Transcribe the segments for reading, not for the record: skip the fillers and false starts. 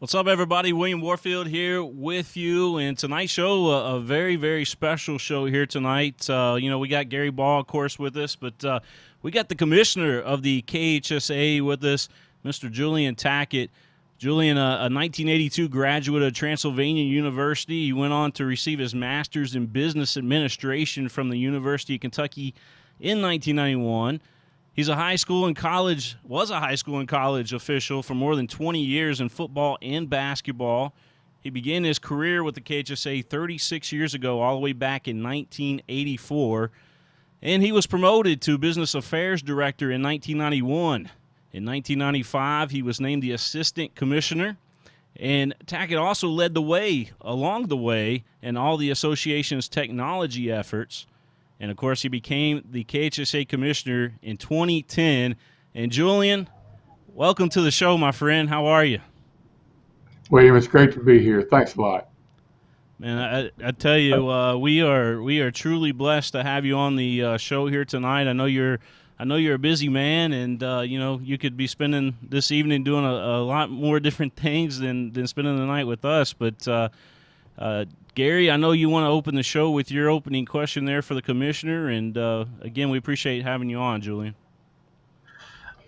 What's up, everybody? William Warfield here with you, and tonight's show, a very, very special show here tonight. We got Gary Ball, of course, with us, but we got the commissioner of the KHSAA with us, Mr. Julian Tackett. Julian, a 1982 graduate of Transylvania University. He went on to receive his master's in business administration from the University of Kentucky in 1991. He's was a high school and college official for more than 20 years in football and basketball. He began his career with the KHSAA 36 years ago, all the way back in 1984. And he was promoted to business affairs director in 1991. In 1995, he was named the assistant commissioner. And Tackett also led the way, along the way, in all the association's technology efforts. And, of course, he became the KHSAA commissioner in 2010. And, Julian, welcome to the show, my friend. How are you? William, it's great to be here. Thanks a lot. Man, I tell you, we are truly blessed to have you on the show here tonight. I know you're a busy man, and you could be spending this evening doing a lot more different things than spending the night with us. But Gary, I know you want to open the show with your opening question there for the commissioner, and again, we appreciate having you on, Julian.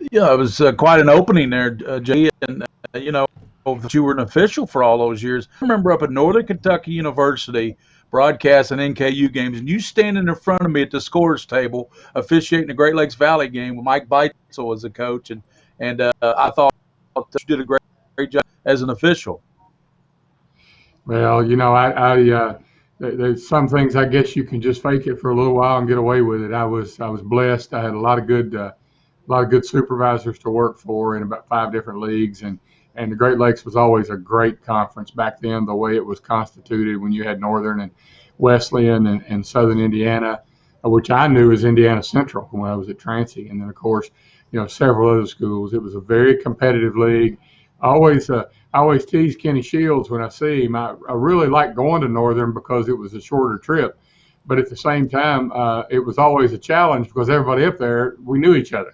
Yeah, it was quite an opening there, Jay, and that you were an official for all those years. I remember up at Northern Kentucky University broadcasting NKU games, and you standing in front of me at the scores table officiating the Great Lakes Valley game with Mike Beitzel as a coach, and I thought that you did a great job as an official. Well, there's some things I guess you can just fake it for a little while and get away with it. I was blessed. I had a lot of good supervisors to work for in about 5 different leagues, and the Great Lakes was always a great conference back then. The way it was constituted, when you had Northern and Wesleyan and Southern Indiana, which I knew as Indiana Central when I was at Transy, and then of course, several other schools. It was a very competitive league. I always tease Kenny Shields when I see him. I really liked going to Northern because it was a shorter trip, but at the same time, it was always a challenge because everybody up there, we knew each other.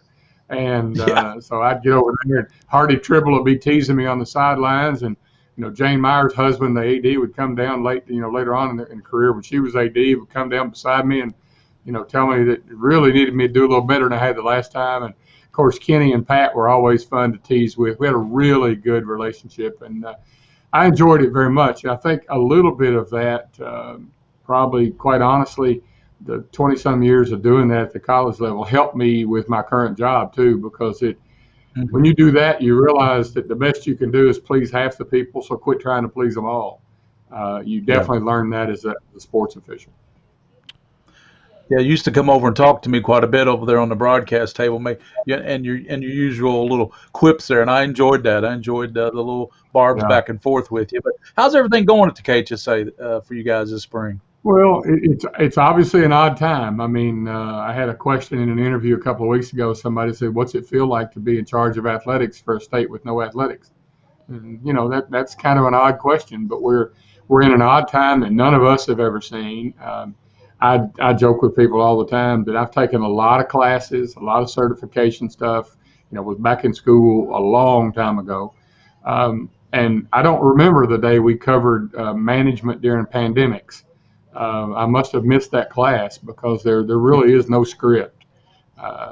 And so I'd get over there, and Hardy Tribble would be teasing me on the sidelines, and Jane Meyer's husband, the AD, would come down later on in the career when she was AD, would come down beside me and tell me that it really needed me to do a little better than I had the last time. And of course, Kenny and Pat were always fun to tease with. We had a really good relationship, and I enjoyed it very much. And I think a little bit of that, probably quite honestly, the 20-some years of doing that at the college level helped me with my current job too, because when you do that, you realize that the best you can do is please half the people, so quit trying to please them all. You definitely learn that as a sports official. Yeah, you used to come over and talk to me quite a bit over there on the broadcast table, and your usual little quips there, and I enjoyed that. I enjoyed the little barbs back and forth with you. But how's everything going at the KHSAA for you guys this spring? Well, it's obviously an odd time. I mean, I had a question in an interview a couple of weeks ago. Somebody said, "What's it feel like to be in charge of athletics for a state with no athletics?" And, that's kind of an odd question, but we're in an odd time that none of us have ever seen. I joke with people all the time that I've taken a lot of classes, a lot of certification stuff. Was back in school a long time ago, and I don't remember the day we covered management during pandemics. I must have missed that class because there really is no script.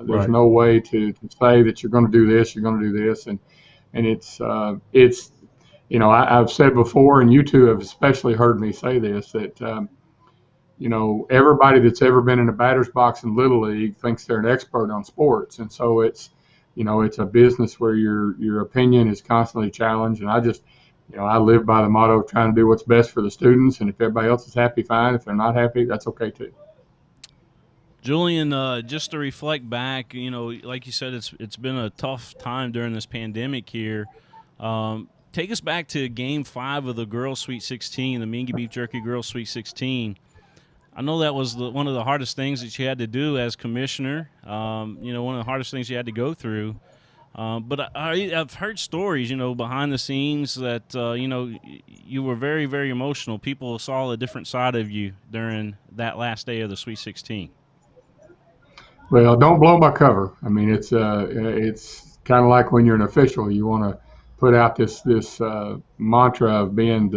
There's no way to say that you're going to do this, you're going to do this, and it's I've said before, and you two have especially heard me say this, that everybody that's ever been in a batter's box in Little League thinks they're an expert on sports, and so it's a business where your opinion is constantly challenged, and I live by the motto of trying to do what's best for the students, and if everybody else is happy, fine. If they're not happy, that's okay too. Julian, just to reflect back, like you said, it's been a tough time during this pandemic here. Take us back to Game 5 of the Girls Sweet 16, the Mingy Beef Jerky Girls Sweet 16. I know that was one of the hardest things that you had to do as commissioner, one of the hardest things you had to go through. But I've heard stories, behind the scenes that, you were very, very emotional. People saw a different side of you during that last day of the Sweet 16. Well, don't blow my cover. I mean, it's kind of like when you're an official, you want to put out this mantra of being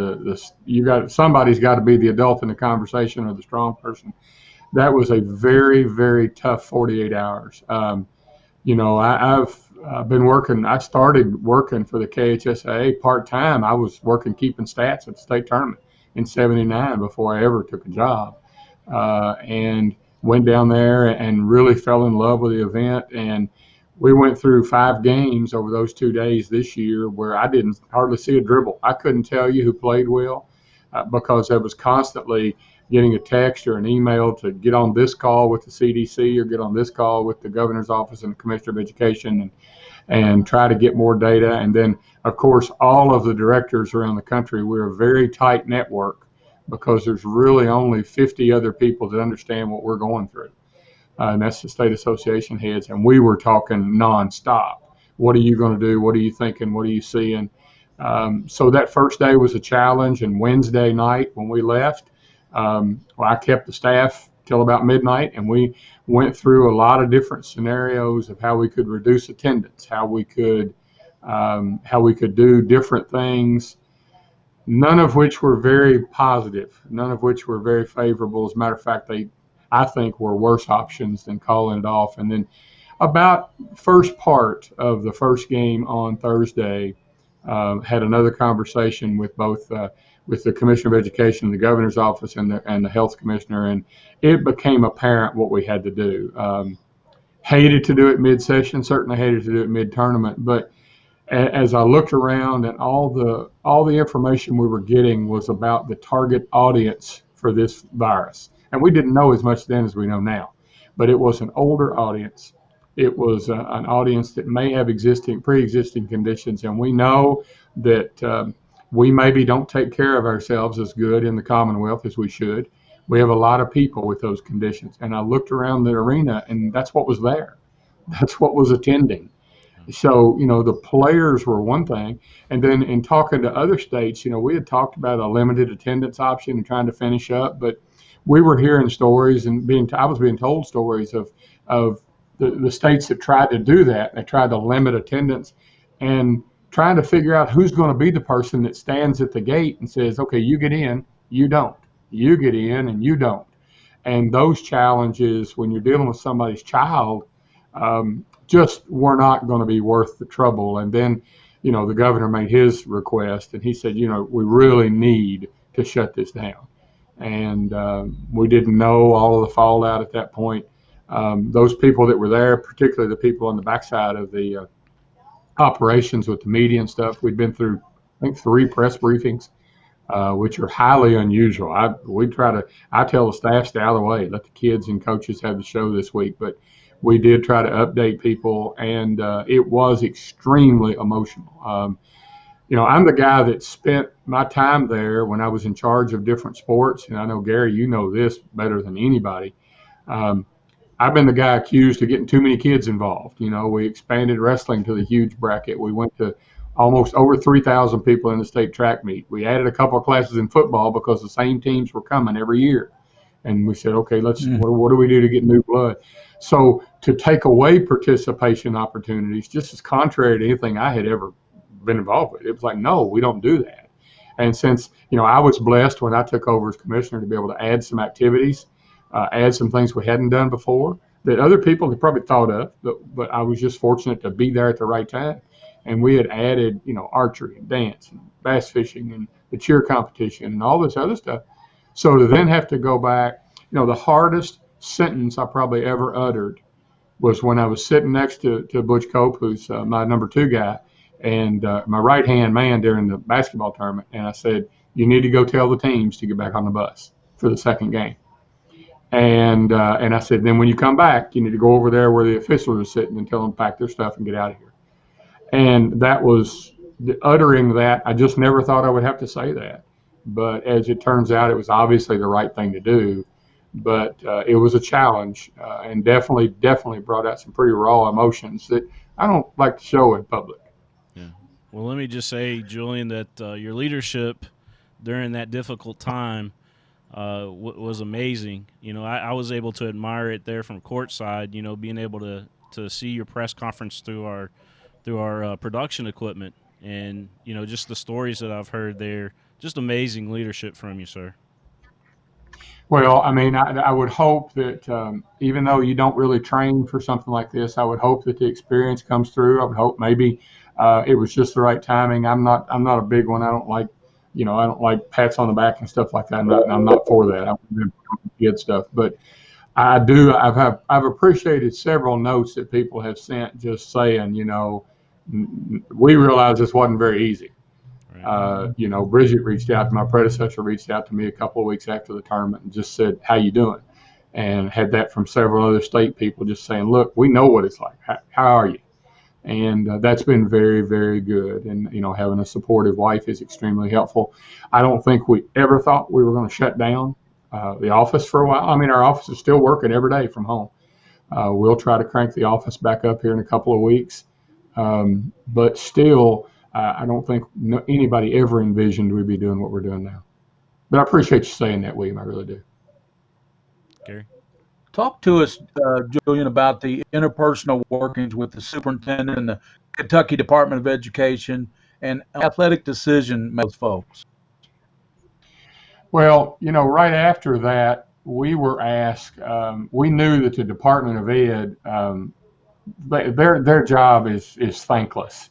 somebody's got to be the adult in the conversation or the strong person. That was a very, very tough 48 hours. I've been working. I started working for the KHSAA part time. I was working keeping stats at the state tournament in '79 before I ever took a job, and went down there and really fell in love with the event. And we went through 5 games over those 2 days this year where I didn't hardly see a dribble. I couldn't tell you who played well because I was constantly getting a text or an email to get on this call with the CDC or get on this call with the governor's office and the commissioner of education and try to get more data. And then, of course, all of the directors around the country, we're a very tight network because there's really only 50 other people that understand what we're going through. And that's the state association heads. And we were talking nonstop. What are you going to do? What are you thinking? What are you seeing? So that first day was a challenge. And Wednesday night when we left, I kept the staff till about midnight, and we went through a lot of different scenarios of how we could reduce attendance, how we could do different things, none of which were very positive, none of which were very favorable. As a matter of fact, I think were worse options than calling it off. And then about first part of the first game on Thursday, had another conversation with both with the Commissioner of Education, the Governor's Office, and the Health Commissioner, and it became apparent what we had to do. Hated to do it mid-session, certainly hated to do it mid-tournament, but as I looked around and all the information we were getting was about the target audience for this virus, and we didn't know as much then as we know now, but it was an older audience. It was an audience that may have pre-existing conditions, and we know that we maybe don't take care of ourselves as good in the Commonwealth as we should. We have a lot of people with those conditions, and I looked around the arena, and that's what was there. That's what was attending. So, the players were one thing, and then in talking to other states, we had talked about a limited attendance option and trying to finish up, but we were hearing stories and I was being told stories of the states that tried to do that. They tried to limit attendance and trying to figure out who's going to be the person that stands at the gate and says, okay, you get in, you don't. You get in and you don't. And those challenges when you're dealing with somebody's child just were not going to be worth the trouble. And then, the governor made his request and he said, we really need to shut this down. And we didn't know all of the fallout at that point. Those people that were there, particularly the people on the backside of the operations with the media and stuff, we'd been through, I think, 3 press briefings, which are highly unusual. I tell the staff, stay out of the way, let the kids and coaches have the show this week. But we did try to update people, and it was extremely emotional. I'm the guy that spent my time there when I was in charge of different sports, and I know, Gary, you know this better than anybody. I've been the guy accused of getting too many kids involved. We expanded wrestling to the huge bracket. We went to almost over 3,000 people in the state track meet. We added a couple of classes in football because the same teams were coming every year. And we said, okay, what do we do to get new blood? So to take away participation opportunities, just as contrary to anything I had ever been involved with, it was like, no, we don't do that. And since, I was blessed when I took over as commissioner to be able to add some activities, add some things we hadn't done before that other people had probably thought of, but I was just fortunate to be there at the right time. And we had added, archery and dance and bass fishing and the cheer competition and all this other stuff. So to then have to go back, the hardest sentence I probably ever uttered was when I was sitting next to Butch Cope, who's my number 2 guy, and my right-hand man during the basketball tournament. And I said, you need to go tell the teams to get back on the bus for the second game. And I said, then when you come back, you need to go over there where the officials are sitting and tell them to pack their stuff and get out of here. And that was uttering that. I just never thought I would have to say that. But as it turns out, it was obviously the right thing to do. But it was a challenge and definitely brought out some pretty raw emotions that I don't like to show in public. Yeah. Well, let me just say, Julian, that your leadership during that difficult time was amazing. I was able to admire it there from courtside, being able to see your press conference through our production equipment. And, just the stories that I've heard there, just amazing leadership from you, sir. Well, I mean, I would hope that even though you don't really train for something like this, I would hope that the experience comes through. I would hope maybe it was just the right timing. I'm not a big one. I don't like, I don't like pats on the back and stuff like that. I'm not for that. I want good stuff, but I do. I've appreciated several notes that people have sent, just saying, we realize this wasn't very easy. Right. Bridget my predecessor reached out to me a couple of weeks after the tournament and just said, "How you doing?" And had that from several other state people just saying, "Look, we know what it's like. How are you?" And that's been very, very good. And having a supportive wife is extremely helpful. I don't think we ever thought we were going to shut down the office for a while. I mean, our office is still working every day from home. We'll try to crank the office back up here in a couple of weeks. But still, I don't think anybody ever envisioned we'd be doing what we're doing now. But I appreciate you saying that, William. I really do. Gary? Talk to us, Julian, about the interpersonal workings with the superintendent and the Kentucky Department of Education and athletic decision makers folks. Well, right after that, we were asked. We knew that the Department of Ed, their job is thankless.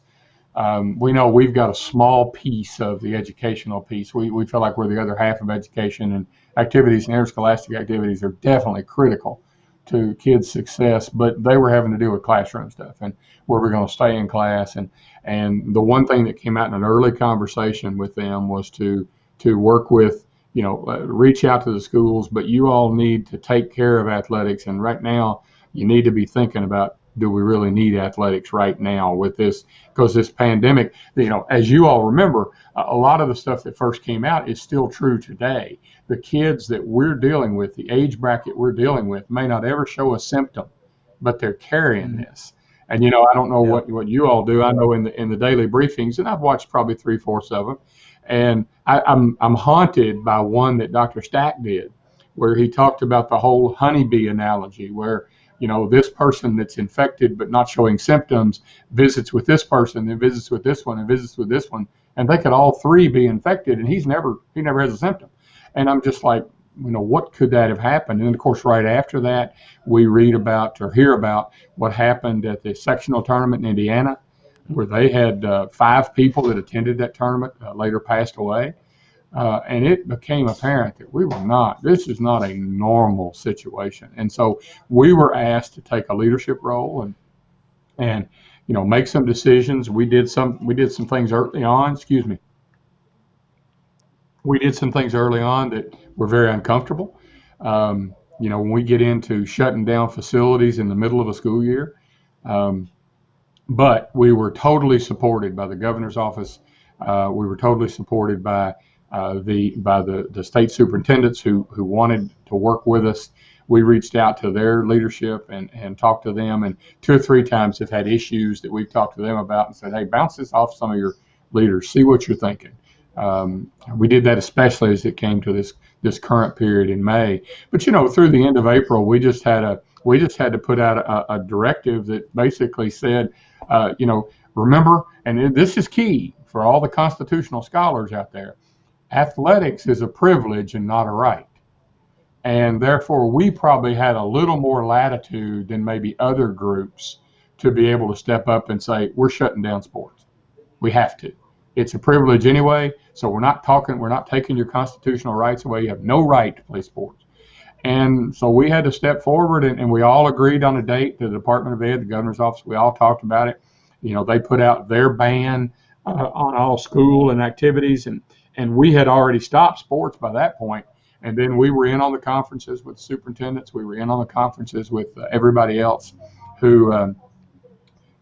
We know we've got a small piece of the educational piece. We feel like we're the other half of education, and activities and interscholastic activities are definitely critical to kids' success, but they were having to do with classroom stuff and where we're going to stay in class. And the one thing that came out in an early conversation with them was to work with, reach out to the schools, but you all need to take care of athletics. And right now, you need to be thinking about, do we really need athletics right now with this? Because this pandemic, as you all remember, a lot of the stuff that first came out is still true today. The kids that we're dealing with, the age bracket we're dealing with, may not ever show a symptom, but they're carrying this. And I don't know what you all do. I know in the daily briefings, and I've watched probably 3/4 of them, and I'm haunted by one that Dr. Stack did, where he talked about the whole honeybee analogy, where this person that's infected but not showing symptoms visits with this person, then visits with this one, and visits with this one, and they could all three be infected, and he never has a symptom. And I'm just like, what could that have happened? And of course, right after that, we read about or hear about what happened at the sectional tournament in Indiana, where they had 5 people that attended that tournament later passed away. And it became apparent that this is not a normal situation. And so we were asked to take a leadership role and make some decisions. We did some things early on, We did some things early on that were very uncomfortable. When we get into shutting down facilities in the middle of a school year, but we were totally supported by the governor's office. We were totally supported by the state superintendents who wanted to work with us. We reached out to their leadership and talked to them, and 2 or 3 times have had issues that we've talked to them about and said, hey, bounce this off some of your leaders, see what you're thinking. We did that especially as it came to this current period in May. But through the end of April, we just had to put out a directive that basically said, remember, and this is key for all the constitutional scholars out there, athletics is a privilege and not a right. And therefore, we probably had a little more latitude than maybe other groups to be able to step up and say, we're shutting down sports. We have to. It's a privilege anyway, so we're not taking your constitutional rights away. You have no right to play sports. And so we had to step forward, and we all agreed on a date. The Department of Ed, the governor's office, we all talked about it. They put out their ban on all school and activities, and we had already stopped sports by that point. And then we were in on the conferences with superintendents. We were in on the conferences with everybody else who,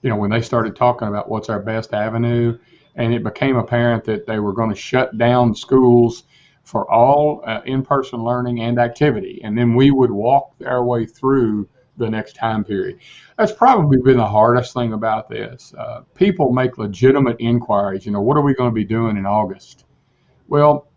when they started talking about what's our best avenue, and it became apparent that they were going to shut down schools for all in-person learning and activity. And then we would walk our way through the next time period. That's probably been the hardest thing about this. People make legitimate inquiries. What are we going to be doing in August? Well,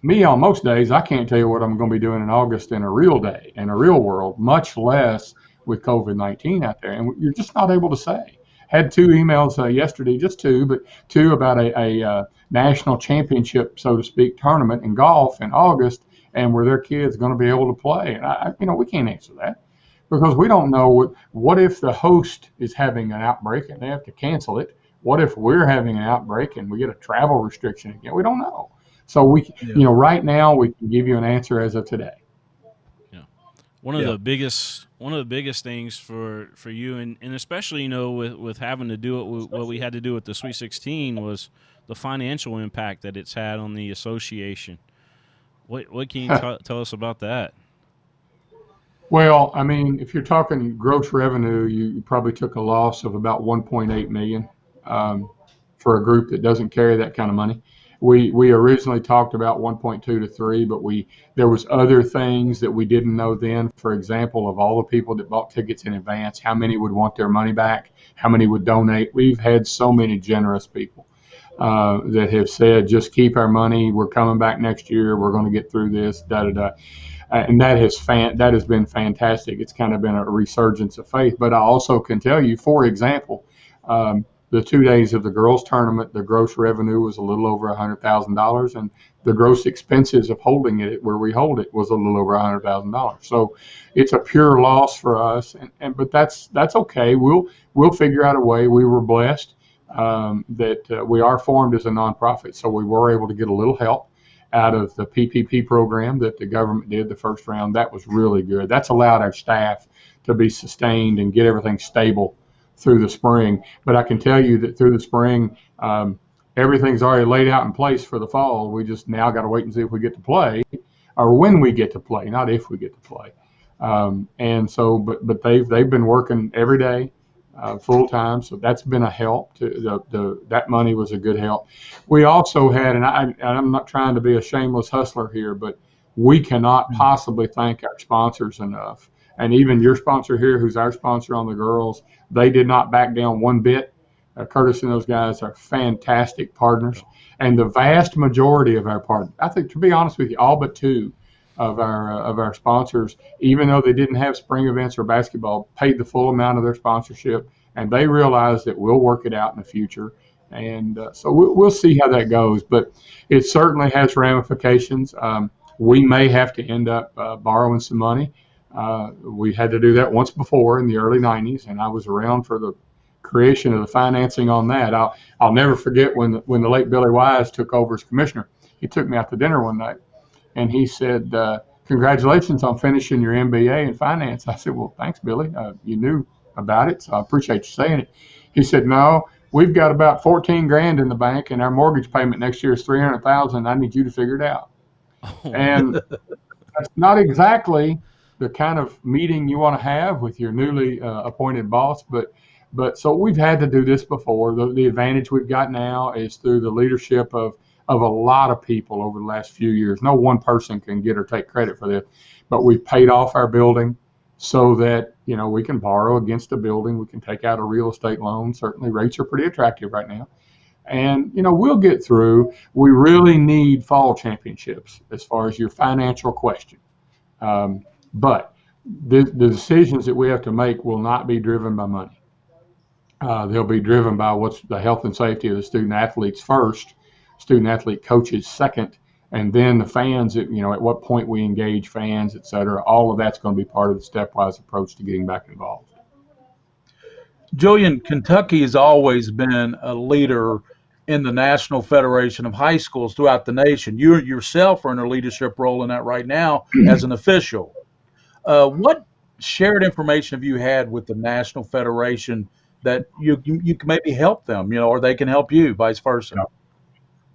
me on most days, I can't tell you what I'm going to be doing in August in a real day, in a real world, much less with COVID-19 out there. And you're just not able to say. had two emails yesterday, just two, but two about a national championship, so to speak, tournament in golf in August, and were their kids going to be able to play? And we can't answer that because we don't know what if the host is having an outbreak and they have to cancel it. What if we're having an outbreak and we get a travel restriction again? We don't know. So right now we can give you an answer as of today. Yeah. One of the biggest things for you, and especially with having to do what we had to do with the Sweet 16 was the financial impact that it's had on the association. What can you tell us about that? Well, I mean, if you're talking gross revenue, you probably took a loss of about 1.8 million for a group that doesn't carry that kind of money. We originally talked about 1.2 to 3, but there was other things that we didn't know then. For example, of all the people that bought tickets in advance, how many would want their money back? How many would donate? We've had so many generous people that have said, just keep our money. We're coming back next year. We're going to get through this, da-da-da. And that has been fantastic. It's kind of been a resurgence of faith. But I also can tell you, for example, the 2 days of the girls' tournament, the gross revenue was a little over $100,000, and the gross expenses of holding it where we hold it was a little over $100,000. So it's a pure loss for us, but that's okay. We'll figure out a way. We were blessed that we are formed as a nonprofit, so we were able to get a little help out of the PPP program that the government did the first round. That was really good. That's allowed our staff to be sustained and get everything stable through the spring. But I can tell you that through the spring, everything's already laid out in place for the fall. We just now got to wait and see if we get to play, or when we get to play, not if we get to play. And so, but they've been working every day, full time. So that's been a help. That money was a good help. We also had, and I'm not trying to be a shameless hustler here, but we cannot possibly thank our sponsors enough. And even your sponsor here, who's our sponsor on the girls, they did not back down one bit. Curtis and those guys are fantastic partners. And the vast majority of our partners, I think, to be honest with you, all but two of our sponsors, even though they didn't have spring events or basketball, paid the full amount of their sponsorship. And they realized that we'll work it out in the future. And so we'll see how that goes. But it certainly has ramifications. We may have to end up borrowing some money. We had to do that once before in the early 90s, and I was around for the creation of the financing on that. I'll never forget when the late Billy Wise took over as commissioner. He took me out to dinner one night, and he said, congratulations on finishing your MBA in finance. I said, well, thanks, Billy. You knew about it, so I appreciate you saying it. He said, no, we've got about 14 grand in the bank, and our mortgage payment next year is 300,000. I need you to figure it out. And that's not exactly the kind of meeting you want to have with your newly appointed boss, but so we've had to do this before. The advantage we've got now is through the leadership of a lot of people over the last few years. No one person can get or take credit for this, but we've paid off our building so that we can borrow against a building. We can take out a real estate loan. Certainly rates are pretty attractive right now. And, we'll get through. We really need fall championships as far as your financial question. But the decisions that we have to make will not be driven by money. They'll be driven by what's the health and safety of the student athletes first, student athlete coaches second, and then the fans, at what point we engage fans, et cetera. All of that's going to be part of the stepwise approach to getting back involved. Julian, Kentucky has always been a leader in the National Federation of High Schools throughout the nation. You yourself are in a leadership role in that right now as an official. What shared information have you had with the National Federation that you can maybe help them, or they can help you, vice versa?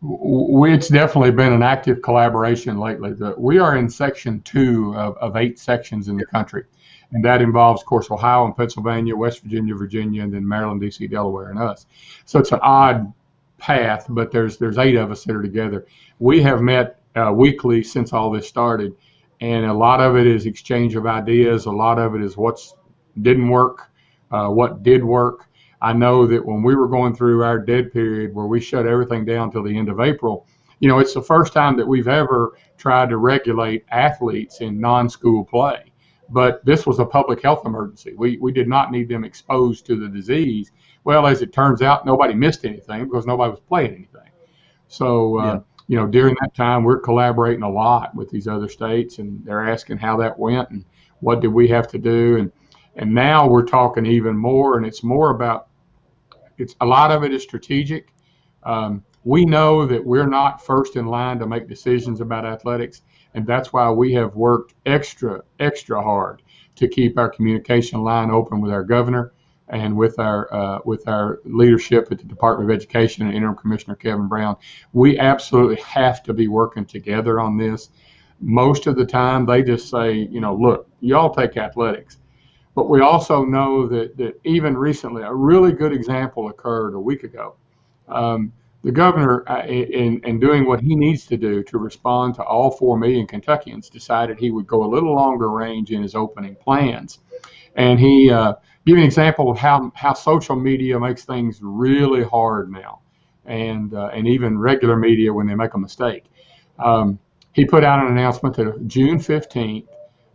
It's definitely been an active collaboration lately. We are in Section 2 of 8 sections in the country, and that involves, of course, Ohio and Pennsylvania, West Virginia, Virginia, and then Maryland, D.C., Delaware, and us. So it's an odd path, but there's 8 of us that are together. We have met weekly since all this started, and a lot of it is exchange of ideas. A lot of it is what didn't work, what did work. I know that when we were going through our dead period where we shut everything down till the end of April, it's the first time that we've ever tried to regulate athletes in non-school play. but this was a public health emergency. We did not need them exposed to the disease. Well, as it turns out, nobody missed anything because nobody was playing anything. So, during that time, we're collaborating a lot with these other states, and they're asking how that went and what did we have to do. And now we're talking even more, and it's more about, a lot of it is strategic. We know that we're not first in line to make decisions about athletics, and that's why we have worked extra hard to keep our communication line open with our governor and with our leadership at the Department of Education and Interim Commissioner Kevin Brown. We absolutely have to be working together on this. Most of the time, they just say, look, y'all take athletics. But we also know that even recently, a really good example occurred a week ago. The governor, in doing what he needs to do to respond to all 4 million Kentuckians, decided he would go a little longer range in his opening plans. And he gave an example of how social media makes things really hard now, and even regular media when they make a mistake. He put out an announcement that June 15th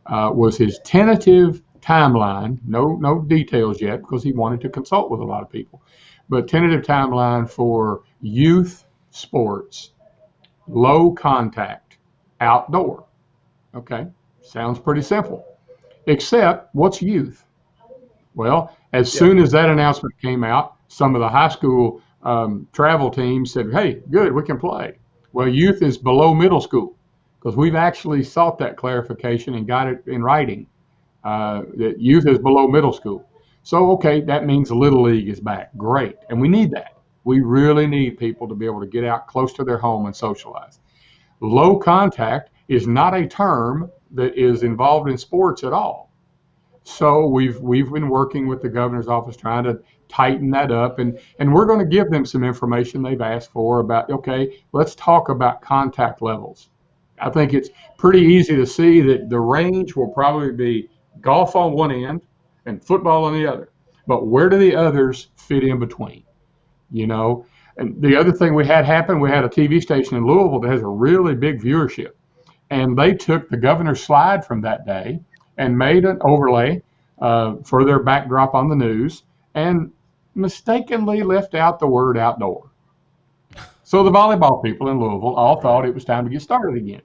was his tentative timeline, no details yet because he wanted to consult with a lot of people, but tentative timeline for youth sports, low contact, outdoor. Okay, sounds pretty simple, except what's youth? Well, as soon as that announcement came out, some of the high school travel teams said, hey, good, we can play. Well, youth is below middle school because we've actually sought that clarification and got it in writing. That youth is below middle school. So, okay, that means Little League is back. Great. And we need that. We really need people to be able to get out close to their home and socialize. Low contact is not a term that is involved in sports at all. So we've been working with the governor's office trying to tighten that up, and we're going to give them some information they've asked for about, okay, let's talk about contact levels. I think it's pretty easy to see that the range will probably be golf on one end and football on the other. But where do the others fit in between? And the other thing we had happen, we had a TV station in Louisville that has a really big viewership. And they took the governor's slide from that day and made an overlay for their backdrop on the news and mistakenly left out the word outdoor. So the volleyball people in Louisville all thought it was time to get started again.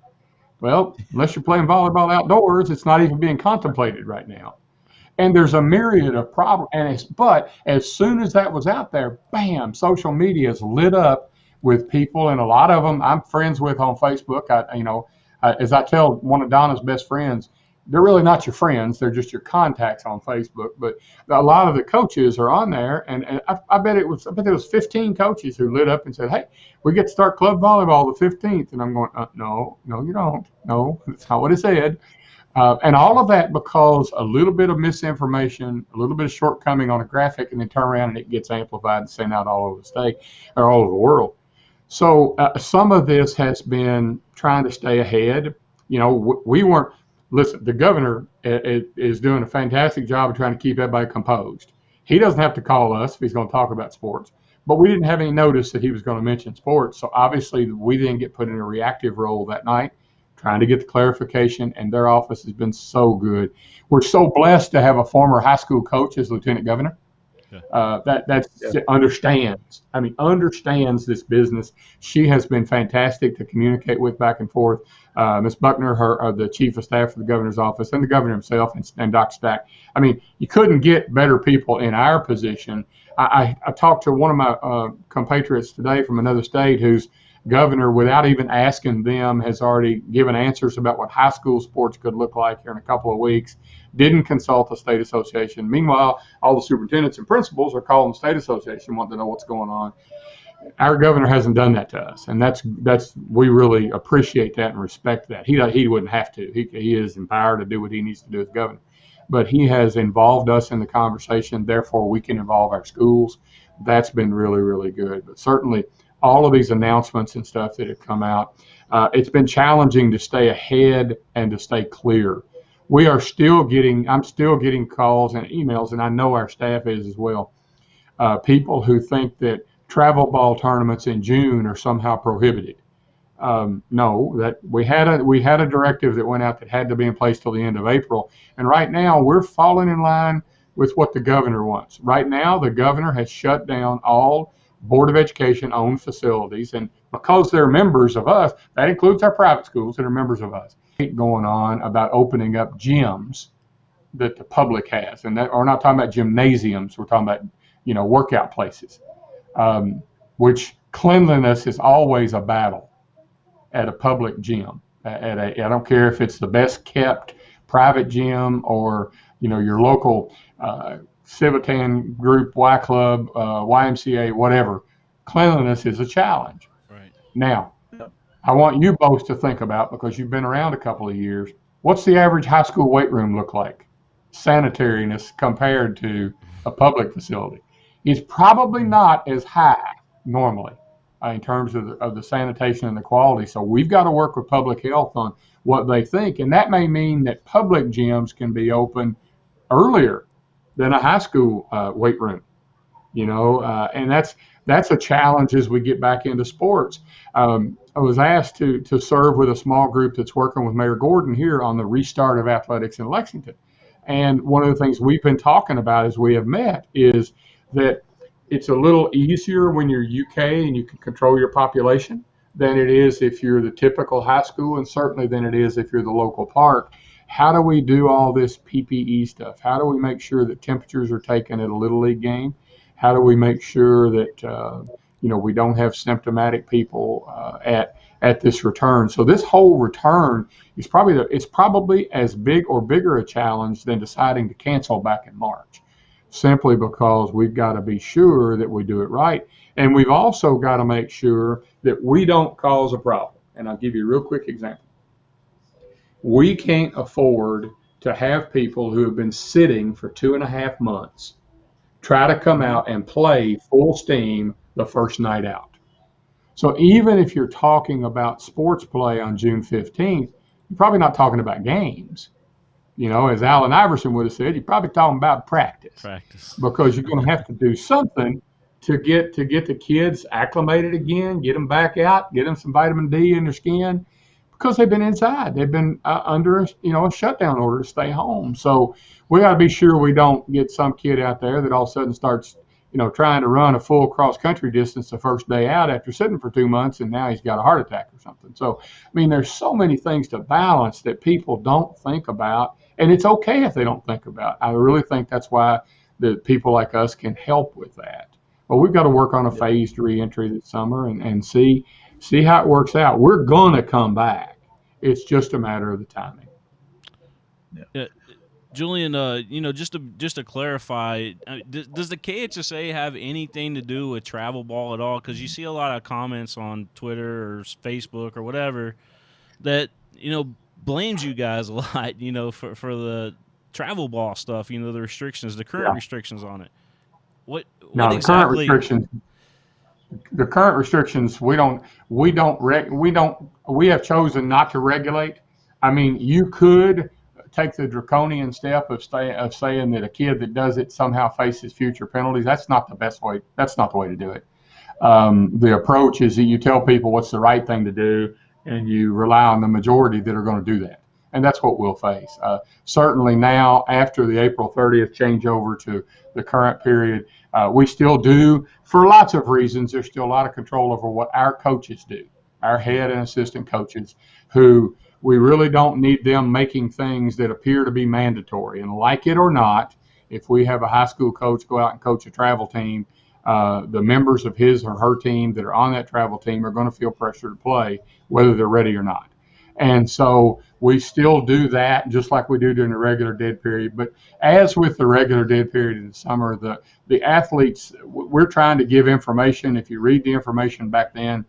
Well, unless you're playing volleyball outdoors, it's not even being contemplated right now. And there's a myriad of problems. But as soon as that was out there, bam, social media is lit up with people, and a lot of them I'm friends with on Facebook. As I tell one of Donna's best friends, they're really not your friends; they're just your contacts on Facebook. But a lot of the coaches are on there, and I bet there was 15 coaches who lit up and said, "Hey, we get to start club volleyball the 15th." And I'm going, "No, you don't. No, that's not what it said." And all of that because a little bit of misinformation, a little bit of shortcoming on a graphic, and then turn around and it gets amplified and sent out all over the state or all over the world. So some of this has been trying to stay ahead. We weren't. Listen, the governor is doing a fantastic job of trying to keep everybody composed. He doesn't have to call us if he's going to talk about sports, but we didn't have any notice that he was going to mention sports. So obviously we didn't get put in a reactive role that night, trying to get the clarification, and their office has been so good. We're so blessed to have a former high school coach as lieutenant governor. Understands this business. She has been fantastic to communicate with back and forth. Ms. Buckner, the chief of staff for the governor's office, and the governor himself, and Dr. Stack. You couldn't get better people in our position. I talked to one of my compatriots today from another state whose governor, without even asking them, has already given answers about what high school sports could look like here in a couple of weeks. Didn't consult the state association. Meanwhile, all the superintendents and principals are calling the state association, wanting to know what's going on. Our governor hasn't done that to us, and we really appreciate that and respect that. He wouldn't have to. He is empowered to do what he needs to do as governor, but he has involved us in the conversation. Therefore, we can involve our schools. That's been really, really good. But certainly, all of these announcements and stuff that have come out, it's been challenging to stay ahead and to stay clear. I'm still getting calls and emails, and I know our staff is as well. People who think that travel ball tournaments in June are somehow prohibited. No, that we had a directive that went out that had to be in place till the end of April, and right now we're falling in line with what the governor wants. Right now, the governor has shut down all Board of Education owned facilities, and because they're members of us, that includes our private schools that are members of us. Going on about opening up gyms that the public has, and that we're not talking about gymnasiums. We're talking about workout places, which cleanliness is always a battle at a public gym. I don't care if it's the best kept private gym or your local Civitan group, Y Club, YMCA, whatever. Cleanliness is a challenge. Right. Now, I want you both to think about, because you've been around a couple of years, what's the average high school weight room look like? Sanitariness compared to a public facility. It's probably not as high normally in terms of the sanitation and the quality. So we've got to work with public health on what they think. And that may mean that public gyms can be open earlier than a high school weight room, and that's a challenge as we get back into sports. I was asked to serve with a small group that's working with Mayor Gordon here on the restart of athletics in Lexington. And one of the things we've been talking about as we have met is that it's a little easier when you're UK and you can control your population than it is if you're the typical high school, and certainly than it is if you're the local park. How do we do all this PPE stuff? How do we make sure that temperatures are taken at a Little League game? How do we make sure that we don't have symptomatic people at this return? So this whole return is probably as big or bigger a challenge than deciding to cancel back in March, simply because we've got to be sure that we do it right, and we've also got to make sure that we don't cause a problem. And I'll give you a real quick example. We can't afford to have people who have been sitting for 2.5 months try to come out and play full steam the first night out. So even if you're talking about sports play on June 15th, you're probably not talking about games. As Allen Iverson would have said, you're probably talking about practice. Because you're going to have to do something to get the kids acclimated again, get them back out, get them some vitamin D in their skin, because they've been inside. They've been under a shutdown order to stay home. So we got to be sure we don't get some kid out there that all of a sudden starts trying to run a full cross-country distance the first day out after sitting for 2 months, and now he's got a heart attack or something. So, there's so many things to balance that people don't think about, and it's okay if they don't think about. I really think that's why the people like us can help with that. But we've got to work on a phased reentry this summer and see how it works out. We're going to come back. It's just a matter of the timing. Yeah. Julian, just to clarify, does the KHSAA have anything to do with travel ball at all? Because you see a lot of comments on Twitter or Facebook or whatever that blames you guys a lot, for the travel ball stuff. The restrictions, the current restrictions on it. What exactly? The current restrictions we have chosen not to regulate. You could take the draconian step of saying that a kid that does it somehow faces future penalties. That's not the best way. That's not the way to do it. The approach is that you tell people what's the right thing to do, and you rely on the majority that are going to do that. And that's what we'll face. Certainly now, after the April 30th changeover to the current period, we still do, for lots of reasons, there's still a lot of control over what our coaches do, our head and assistant coaches, who we really don't need them making things that appear to be mandatory. And like it or not, if we have a high school coach go out and coach a travel team, the members of his or her team that are on that travel team are going to feel pressure to play, whether they're ready or not. And so we still do that just like we do during the regular dead period. But as with the regular dead period in the summer, the athletes, we're trying to give information. If you read the information back then,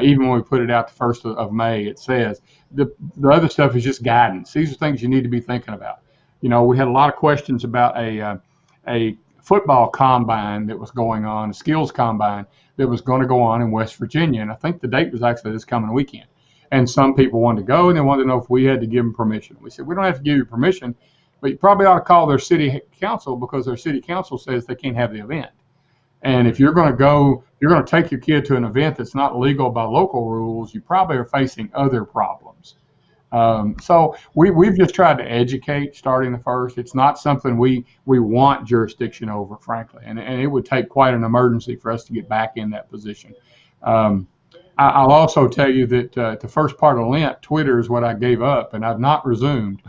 even when we put it out the 1st of May, it says the other stuff is just guidance. These are things you need to be thinking about. We had a lot of questions about a football combine that was going on, a skills combine that was going to go on in West Virginia. And I think the date was actually this coming weekend. And some people wanted to go, and they wanted to know if we had to give them permission. We said, we don't have to give you permission, but you probably ought to call their city council, because their city council says they can't have the event. And if you're going to take your kid to an event that's not legal by local rules, you probably are facing other problems. So we've just tried to educate starting the first. It's not something we want jurisdiction over, frankly, and it would take quite an emergency for us to get back in that position. I'll also tell you that the first part of Lent, Twitter is what I gave up, and I've not resumed.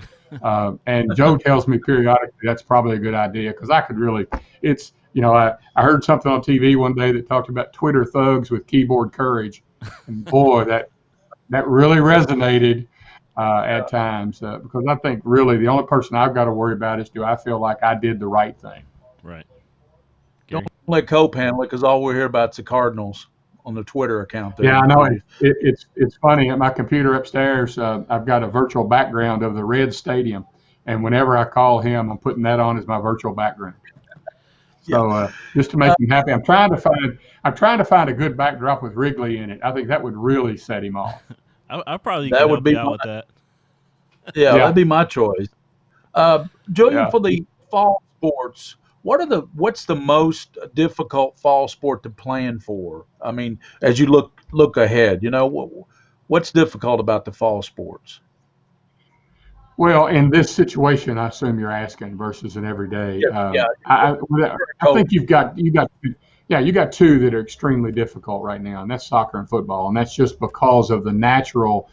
And Joe tells me periodically that's probably a good idea because I could really, it's, I heard something on TV one day that talked about Twitter thugs with keyboard courage. And boy, that really resonated at times because I think really the only person I've got to worry about is do I feel like I did the right thing? Right. Don't let Cope handle it because all we hear about is the Cardinals on the Twitter account there. Yeah, I know. It's funny. At my computer upstairs, I've got a virtual background of the Red Stadium, and whenever I call him, I'm putting that on as my virtual background. So just to make him happy, I'm trying to find a good backdrop with Wrigley in it. I think that would really set him off. I probably could help you out with that. Yeah, that'd be my choice. Julian, for the fall sports, what's the most difficult fall sport to plan for? I mean, as you look ahead, what's difficult about the fall sports? Well, in this situation, I assume you're asking versus an everyday. I think you got two that are extremely difficult right now, and that's soccer and football, and that's just because of the natural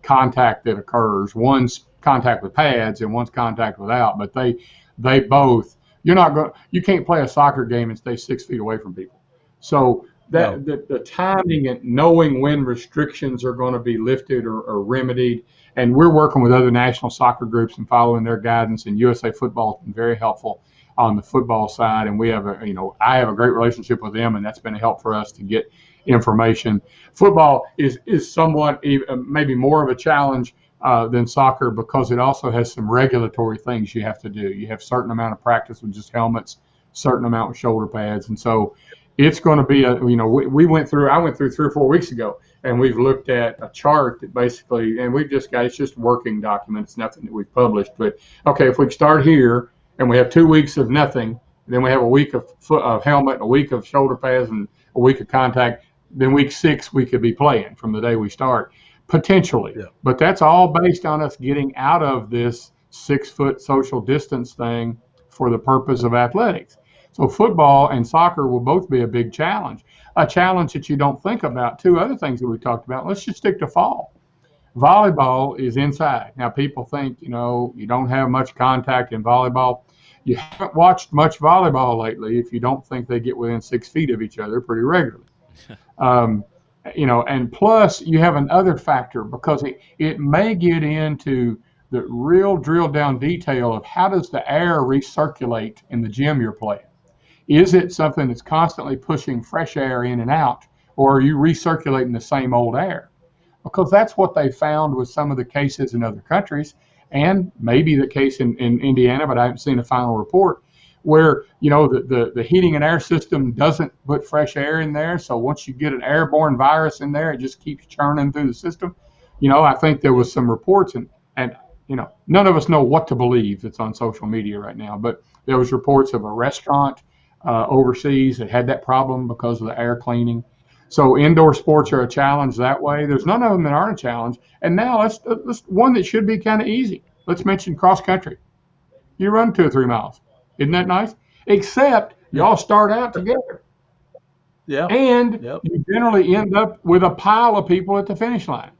contact that occurs. One's contact with pads and one's contact without, but they both. You can't play a soccer game and stay 6 feet away from people. So the timing and knowing when restrictions are going to be lifted or remedied. And we're working with other national soccer groups and following their guidance. And USA Football has been very helpful on the football side. And I have a great relationship with them, and that's been a help for us to get information. Football is somewhat maybe more of a challenge than soccer because it also has some regulatory things you have to do. You have a certain amount of practice with just helmets, certain amount with shoulder pads, and so it's going to be I went through 3 or 4 weeks ago, and we've looked at a chart that basically, and it's just a working document. It's nothing that we've published, but okay, if we start here and we have 2 weeks of nothing, then we have a week of helmet, a week of shoulder pads, and a week of contact, then week 6 we could be playing from the day we start, potentially. Yeah. But that's all based on us getting out of this 6-foot social distance thing for the purpose of athletics. So football and soccer will both be a big challenge. A challenge that you don't think about. 2 other things that we talked about. Let's just stick to fall. Volleyball is inside. Now people think, you don't have much contact in volleyball. You haven't watched much volleyball lately if you don't think they get within 6 feet of each other pretty regularly. And plus you have another factor because it may get into the real drill down detail of how does the air recirculate in the gym you're playing. Is it something that's constantly pushing fresh air in and out, or are you recirculating the same old air? Because that's what they found with some of the cases in other countries, and maybe the case in Indiana, but I haven't seen a final report, where the heating and air system doesn't put fresh air in there. So once you get an airborne virus in there, it just keeps churning through the system. I think there was some reports, and none of us know what to believe that's on social media right now, but there was reports of a restaurant overseas that had that problem because of the air cleaning. So indoor sports are a challenge that way. There's none of them that aren't a challenge. And now let's one that should be kind of easy. Let's mention cross country. You run 2 or 3 miles. Isn't that nice? Except y'all start out together. Yeah. And you generally end up with a pile of people at the finish line.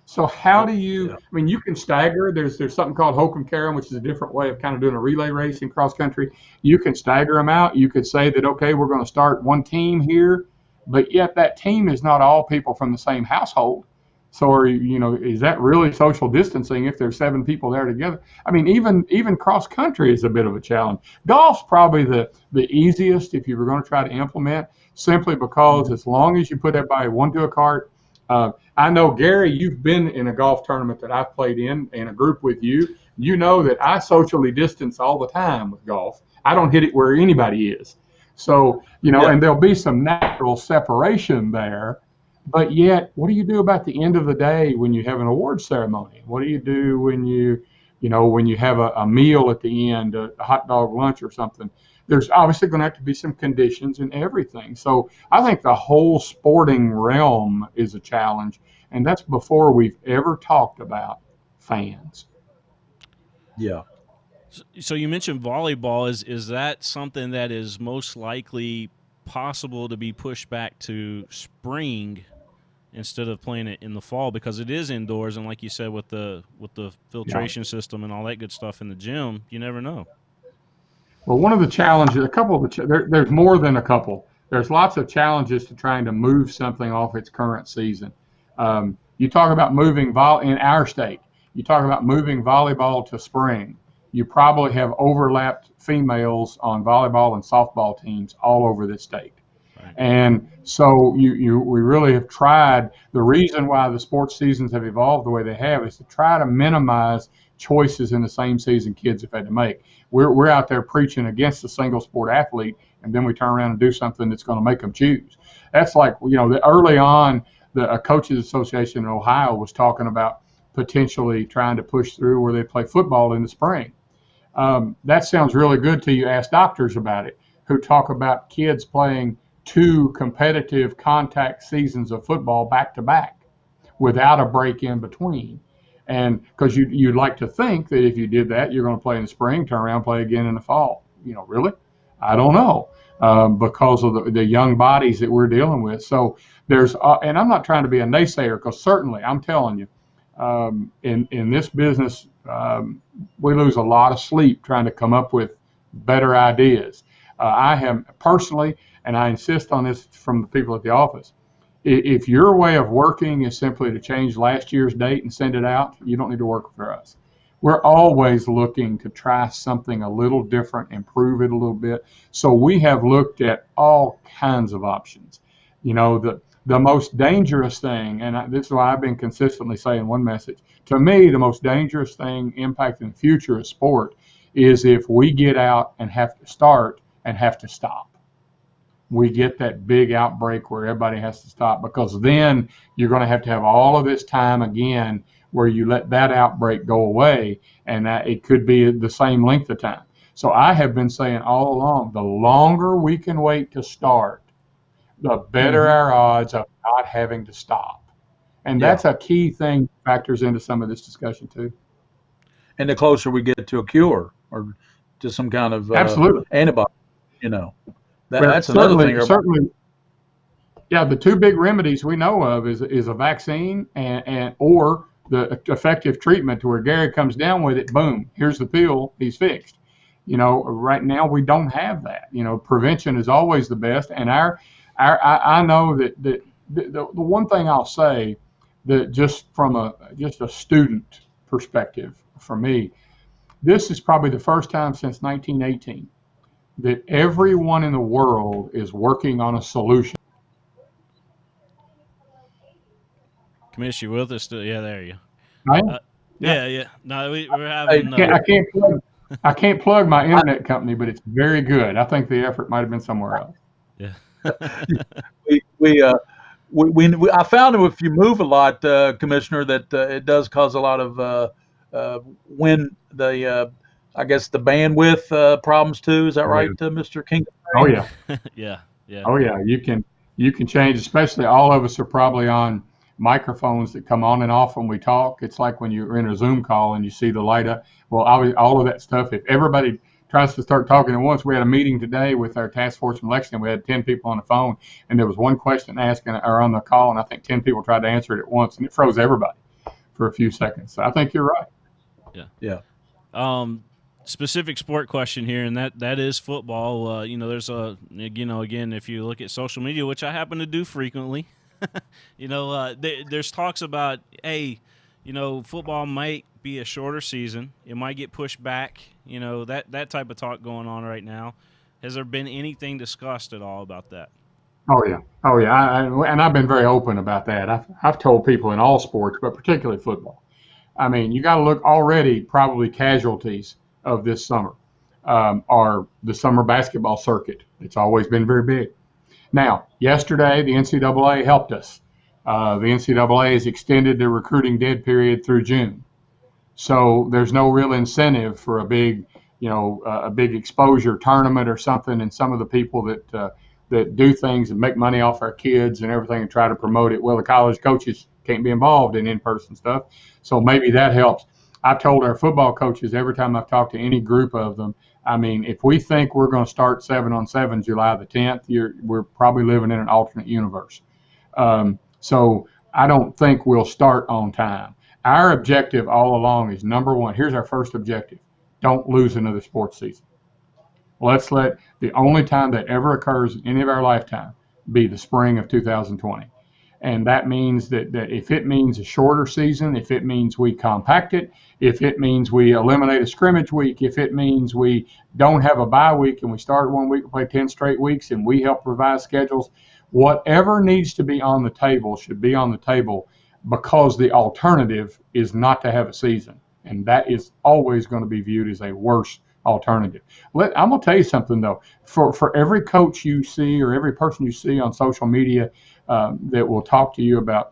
So how do you, you can stagger. There's something called Hokum Karam, which is a different way of kind of doing a relay race in cross country. You can stagger them out. You could say that, okay, we're going to start one team here, but yet that team is not all people from the same household. So is that really social distancing if there's 7 people there together? Even cross country is a bit of a challenge. Golf's probably the easiest if you were going to try to implement, simply because as long as you put everybody one to a cart. I know, Gary, you've been in a golf tournament that I've played in a group with you. You know that I socially distance all the time with golf. I don't hit it where anybody is. So, and there'll be some natural separation there. But yet, what do you do about the end of the day when you have an award ceremony? What do you do when you have a meal at the end, a hot dog lunch or something? there's obviously going to have to be some conditions and everything. So I think the whole sporting realm is a challenge, and that's before we've ever talked about fans. Yeah. So you mentioned volleyball. Is that something that is most likely possible to be pushed back to spring instead of playing it in the fall, because it is indoors, and like you said, with the filtration system and all that good stuff in the gym, you never know. Well, one of the challenges, a couple of there's more than a couple. There's lots of challenges to trying to move something off its current season. You talk about moving in our state. You talk about moving volleyball to spring. You probably have overlapped females on volleyball and softball teams all over the state. Right. And so we really have tried. The reason why the sports seasons have evolved the way they have is to try to minimize choices in the same season kids have had to make. We're out there preaching against the single sport athlete, and then we turn around and do something that's going to make them choose. That's like, early on, the Coaches Association in Ohio was talking about potentially trying to push through where they play football in the spring. That sounds really good till you ask doctors about it, who talk about kids playing 2 competitive contact seasons of football back to back without a break in between. And because you'd like to think that if you did that, you're going to play in the spring, turn around, play again in the fall. Really? I don't know, because of the young bodies that we're dealing with. So there's, and I'm not trying to be a naysayer, because certainly I'm telling you, in this business, we lose a lot of sleep trying to come up with better ideas. I have personally, and I insist on this from the people at the office, if your way of working is simply to change last year's date and send it out, you don't need to work for us. We're always looking to try something a little different, improve it a little bit. So we have looked at all kinds of options. The most dangerous thing, and this is why I've been consistently saying one message, to me, the most dangerous thing impacting the future of sport is if we get out and have to start and have to stop. We get that big outbreak where everybody has to stop, because then you're going to have all of this time again where you let that outbreak go away, and that it could be the same length of time. So I have been saying all along, the longer we can wait to start, the better our odds of not having to stop. And that's a key thing that factors into some of this discussion too. And the closer we get to a cure or to some kind of absolutely antibody, that's another thing. Certainly, yeah, the 2 big remedies we know of is a vaccine and or the effective treatment, to where Gary comes down with it, boom, here's the pill, he's fixed. Right now we don't have that. Prevention is always the best. And I know that the one thing I'll say, that just from a student perspective for me, this is probably the first time since 1918 that everyone in the world is working on a solution. Commissioner, you with us still? Yeah, there you go. Right? Yeah. No, we're having. I can't plug my internet company, but it's very good. I think the effort might have been somewhere else. Yeah. I found that if you move a lot, Commissioner, that it does cause a lot of when the I guess the bandwidth problems too. Is that right, Mr. King? Oh yeah. Yeah. Oh yeah. You can change. Especially, all of us are probably on microphones that come on and off when we talk. It's like when you're in a Zoom call and you see the light up. Well, all of that stuff. If everybody tries to start talking at once, we had a meeting today with our task force in Lexington. We had 10 people on the phone, and there was one question asked or on the call, and I think 10 people tried to answer it at once, and it froze everybody for a few seconds. So I think you're right. Yeah. Specific sport question here, and that is football. There's again, if you look at social media, which I happen to do frequently, there's talks about, hey, football might be a shorter season. It might get pushed back. That type of talk going on right now. Has there been anything discussed at all about that? Oh yeah. And I've been very open about that. I've told people in all sports, but particularly football. I mean, you got to look already. Probably casualties of this summer are the summer basketball circuit. It's always been very big. Now, yesterday, the NCAA helped us. The NCAA has extended the recruiting dead period through June. So there's no real incentive for a big, a big exposure tournament or something, and some of the people that do things and make money off our kids and everything and try to promote it. Well, the college coaches can't be involved in in-person stuff, so maybe that helps. I've told our football coaches every time I've talked to any group of them, I mean, if we think we're going to start 7-on-7 July the 10th, we're probably living in an alternate universe. So I don't think we'll start on time. Our objective all along is, number one, here's our first objective: don't lose another sports season. Let's let the only time that ever occurs in any of our lifetime be the spring of 2020. And that means that if it means a shorter season, if it means we compact it, if it means we eliminate a scrimmage week, if it means we don't have a bye week and we start 1 week and play 10 straight weeks and we help revise schedules, whatever needs to be on the table should be on the table, because the alternative is not to have a season. And that is always going to be viewed as a worse alternative. I'm going to tell you something, though. For every coach you see or every person you see on social media that will talk to you about,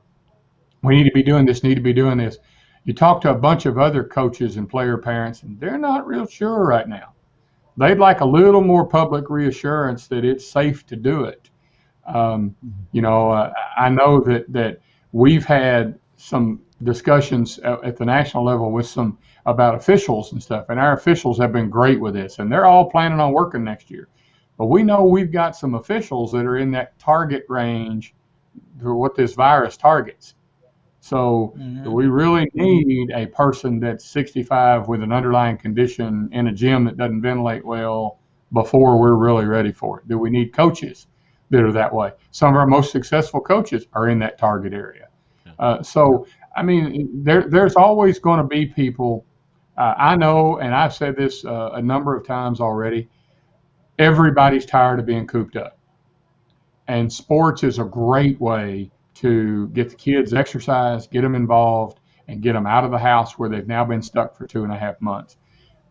we need to be doing this, need to be doing this, you talk to a bunch of other coaches and player parents, and they're not real sure right now. They'd like a little more public reassurance that it's safe to do it. I know that we've had some discussions at the national level with some about officials and stuff, and our officials have been great with this, and they're all planning on working next year. But we know we've got some officials that are in that target range for what this virus targets. So do we really need a person that's 65 with an underlying condition in a gym that doesn't ventilate well before we're really ready for it? Do we need coaches that are that way? Some of our most successful coaches are in that target area. So, I mean, there's always going to be people. I know, and I've said this a number of times already, everybody's tired of being cooped up. And sports is a great way to get the kids exercise, get them involved, and get them out of the house where they've now been stuck for 2.5 months.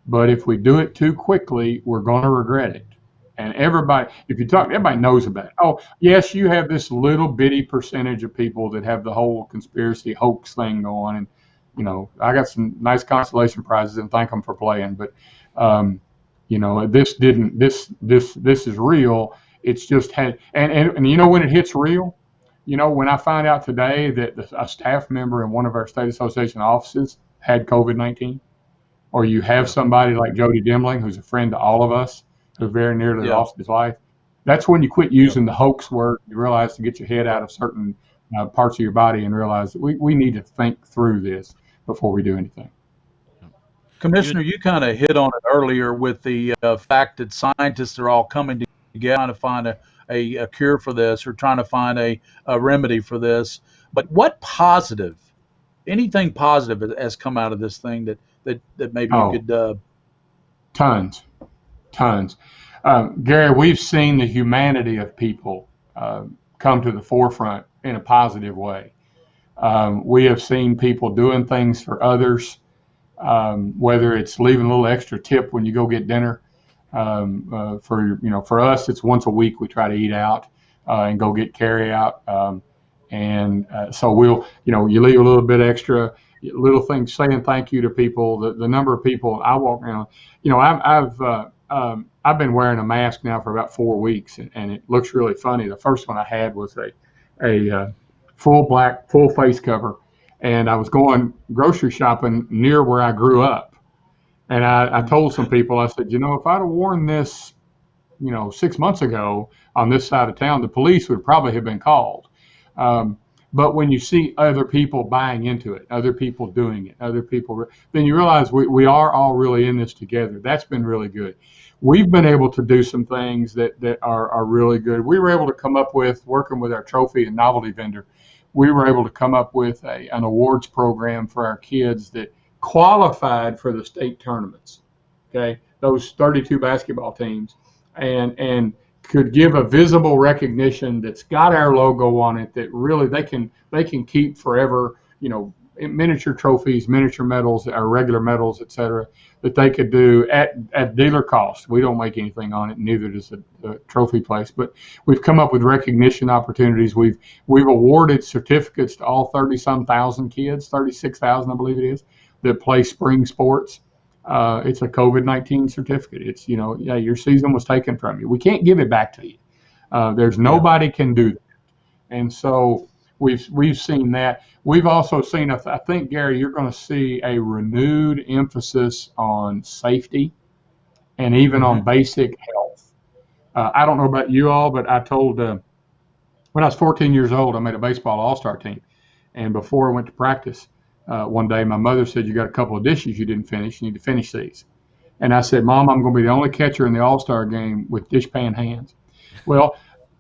But if we do it too quickly, we're going to regret it. And everybody knows about it. Oh, yes, you have this little bitty percentage of people that have the whole conspiracy hoax thing going. And, I got some nice consolation prizes and thank them for playing. But, this is real. It's just had, and when it hits real, when I find out today that a staff member in one of our state association offices had COVID-19, or you have somebody like Jody Demling, who's a friend to all of us, who very nearly lost his life, that's when you quit using the hoax word. You realize to get your head out of certain parts of your body and realize that we need to think through this before we do anything. Commissioner, you kind of hit on it earlier with the fact that scientists are all coming together trying to find a cure for this, or trying to find a remedy for this. But what anything positive has come out of this thing that maybe you could? Tons. Gary, we've seen the humanity of people come to the forefront in a positive way. We have seen people doing things for others, whether it's leaving a little extra tip when you go get dinner. For us, it's once a week we try to eat out and go get carry out. So we'll, you leave a little bit extra, little things, saying thank you to people. The number of people I walk around, I've been wearing a mask now for about 4 weeks, and it looks really funny. The first one I had was a full face cover, and I was going grocery shopping near where I grew up. And I told some people, I said, if I'd have worn this, 6 months ago on this side of town, the police would probably have been called. But when you see other people buying into it, other people doing it, then you realize we are all really in this together. That's been really good. We've been able to do some things that are really good. We were able to come up with, working with our trophy and novelty vendor, we were able to come up with an awards program for our kids that qualified for the state tournaments, okay, those 32 basketball teams, and could give a visible recognition that's got our logo on it, that really they can keep forever, miniature trophies, miniature medals, our regular medals, etc., that they could do at dealer cost. We don't make anything on it, neither does the trophy place, but we've come up with recognition opportunities. We've awarded certificates to all 30-some thousand kids, 36,000 I believe it is, that play spring sports. it's a COVID-19 certificate. It's, yeah, your season was taken from you. We can't give it back to you. There's nobody can do that. And so we've seen that. We've also seen, I think, Gary, you're going to see a renewed emphasis on safety and even on basic health. I don't know about you all, but I told when I was 14 years old, I made a baseball all-star team. And before I went to practice, one day my mother said, you got a couple of dishes you didn't finish. You need to finish these. And I said, Mom, I'm going to be the only catcher in the all-star game with dishpan hands. Well,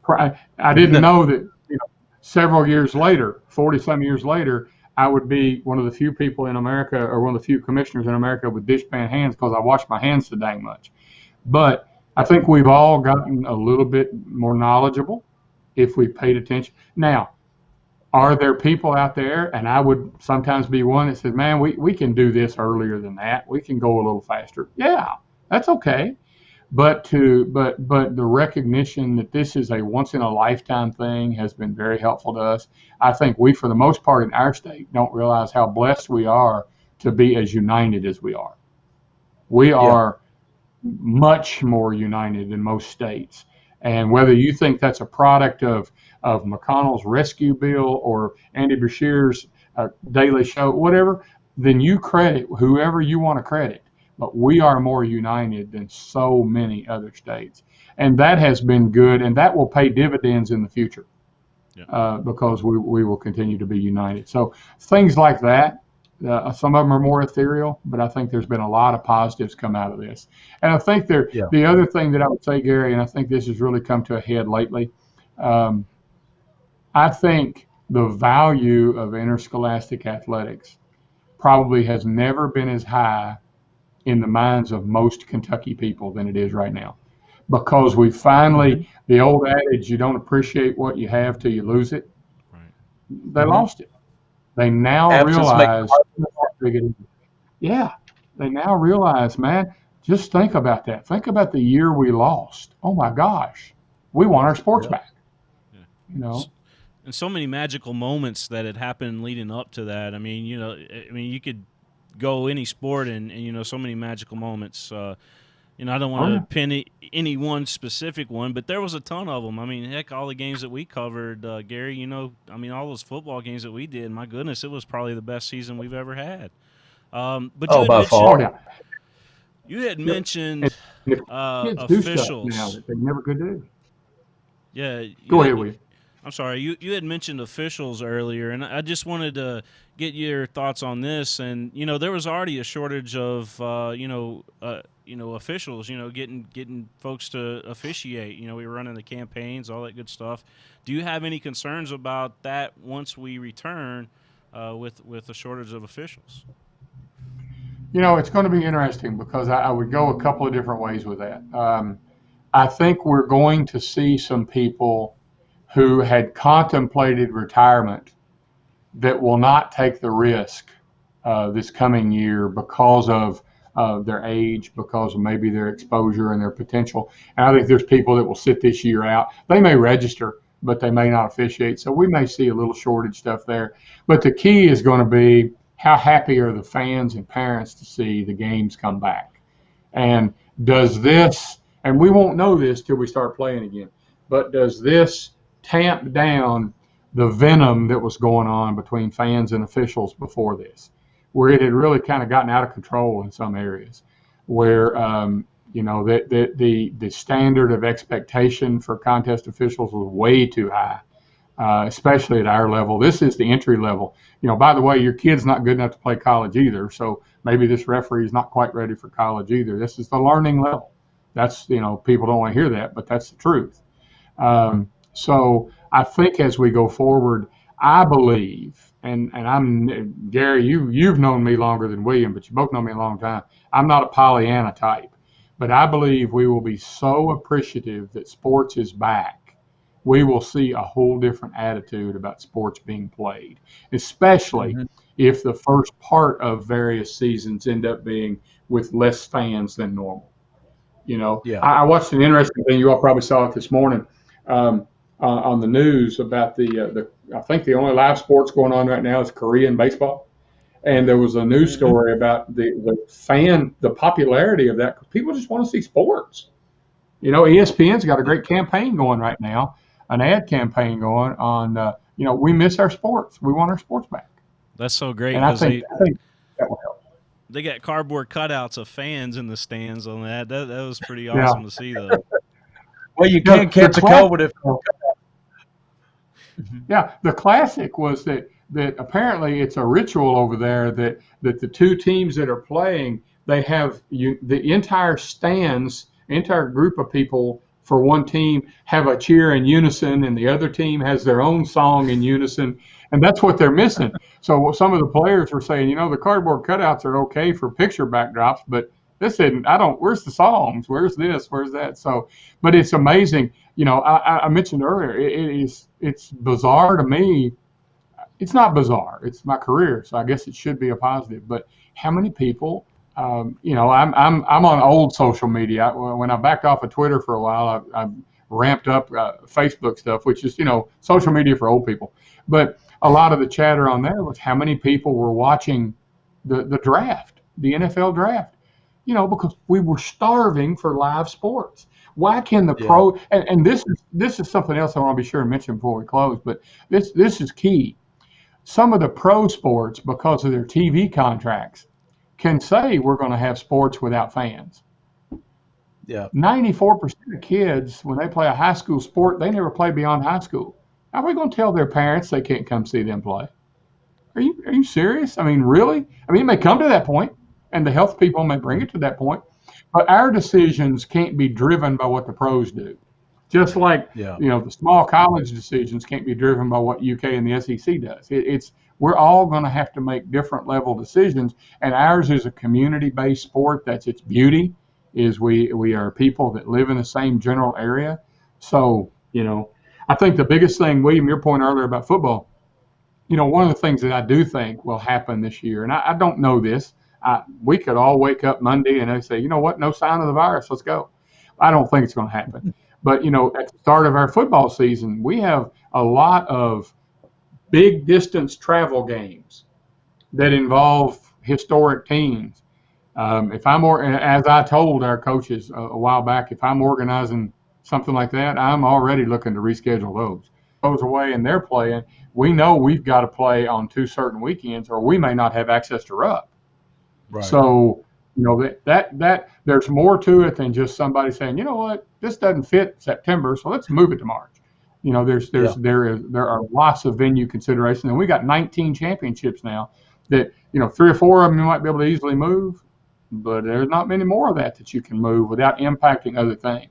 I didn't know that several years later, 40-some years later, I would be one of the few people in America, or one of the few commissioners in America with dishpan hands, because I wash my hands so dang much. But I think we've all gotten a little bit more knowledgeable if we paid attention. Now, are there people out there, and I would sometimes be one that says, man, we can do this earlier than that. We can go a little faster. Yeah, that's okay. But the recognition that this is a once in a lifetime thing has been very helpful to us. I think we, for the most part in our state, don't realize how blessed we are to be as united as we are. We are much more united than most states. And whether you think that's a product of McConnell's rescue bill or Andy Beshear's Daily Show, whatever, then you credit whoever you want to credit. But we are more united than so many other states. And that has been good, and that will pay dividends in the future because we will continue to be united. So things like that, some of them are more ethereal, but I think there's been a lot of positives come out of this. And I think the other thing that I would say, Gary, and I think this has really come to a head lately, I think the value of interscholastic athletics probably has never been as high in the minds of most Kentucky people than it is right now. Because we finally, the old adage, you don't appreciate what you have till you lose it, they lost it. They now realize how big it is. Yeah, they now realize, man, just think about that. Think about the year we lost. Oh my gosh, we want our sports back. And so many magical moments that had happened leading up to that. I mean, you could go any sport and so many magical moments. I don't want to pin any one specific one, but there was a ton of them. I mean, heck, all the games that we covered, Gary, all those football games that we did, my goodness, it was probably the best season we've ever had. But you had mentioned officials. Now that they never could do. Yeah. Go ahead, William. I'm sorry, you had mentioned officials earlier, and I just wanted to get your thoughts on this. And there was already a shortage of officials, getting folks to officiate. We were running the campaigns, all that good stuff. Do you have any concerns about that once we return with a shortage of officials? It's going to be interesting because I would go a couple of different ways with that. I think we're going to see some people who had contemplated retirement that will not take the risk this coming year because of their age, because of maybe their exposure and their potential. And I think there's people that will sit this year out. They may register, but they may not officiate. So we may see a little shortage stuff there. But the key is going to be how happy are the fans and parents to see the games come back. And does this, and we won't know this till we start playing again, but does this tamp down the venom that was going on between fans and officials before this, where it had really kind of gotten out of control in some areas, where the standard of expectation for contest officials was way too high, especially at our level. This is the entry level. By the way, your kid's not good enough to play college either, so maybe this referee is not quite ready for college either. This is the learning level. That's, people don't want to hear that, but that's the truth. So I think as we go forward, I believe, and I'm, Gary, you've known me longer than William, but you both know me a long time. I'm not a Pollyanna type, but I believe we will be so appreciative that sports is back. We will see a whole different attitude about sports being played, especially if the first part of various seasons end up being with less fans than normal. I watched an interesting thing. You all probably saw it this morning. On the news about I think the only live sports going on right now is Korean baseball. And there was a news story about the popularity of that. People just want to see sports. ESPN's got a great campaign going right now, an ad campaign going on, we miss our sports. We want our sports back. That's so great And I because think that will help. they got cardboard cutouts of fans in the stands on that. That was pretty Yeah. awesome to see, though. Well, you can't catch a COVID if. Yeah, the classic was that apparently it's a ritual over there that the two teams that are playing, they have the entire group of people for one team have a cheer in unison, and the other team has their own song in unison, and that's what they're missing. So some of the players were saying, the cardboard cutouts are okay for picture backdrops, but this isn't. Where's the songs? Where's this? Where's that? So, but it's amazing. I mentioned earlier, it's bizarre to me. It's not bizarre. It's my career, so I guess it should be a positive. But how many people? I'm on old social media. When I backed off of Twitter for a while, I ramped up Facebook stuff, which is social media for old people. But a lot of the chatter on there was how many people were watching the draft, the NFL draft. Because we were starving for live sports. Why can the pro and this is something else I want to be sure to mention before we close, but this is key. Some of the pro sports, because of their TV contracts, can say we're going to have sports without fans. Yeah. 94% of kids, when they play a high school sport, they never play beyond high school. How are we going to tell their parents they can't come see them play? Are you serious? I mean, really? I mean, it may come to that point, and the health people may bring it to that point, but our decisions can't be driven by what the pros do. Just like the small college decisions can't be driven by what UK and the SEC does. We're all going to have to make different level decisions, and ours is a community-based sport. That's its beauty. Is we are people that live in the same general area. So I think the biggest thing, William, your point earlier about football. One of the things that I do think will happen this year, and I don't know this. We could all wake up Monday and they say, you know what, no sign of the virus, let's go. I don't think it's going to happen. But, at the start of our football season, we have a lot of big distance travel games that involve historic teams. As I told our coaches a while back, if I'm organizing something like that, I'm already looking to reschedule those. Goes away and they're playing. We know we've got to play on 2 certain weekends, or we may not have access to Rupp. Right. So, that there's more to it than just somebody saying, you know what, this doesn't fit September, so let's move it to March. There are lots of venue considerations, and we got 19 championships now that 3 or 4 of them you might be able to easily move, but there's not many more of that you can move without impacting other things.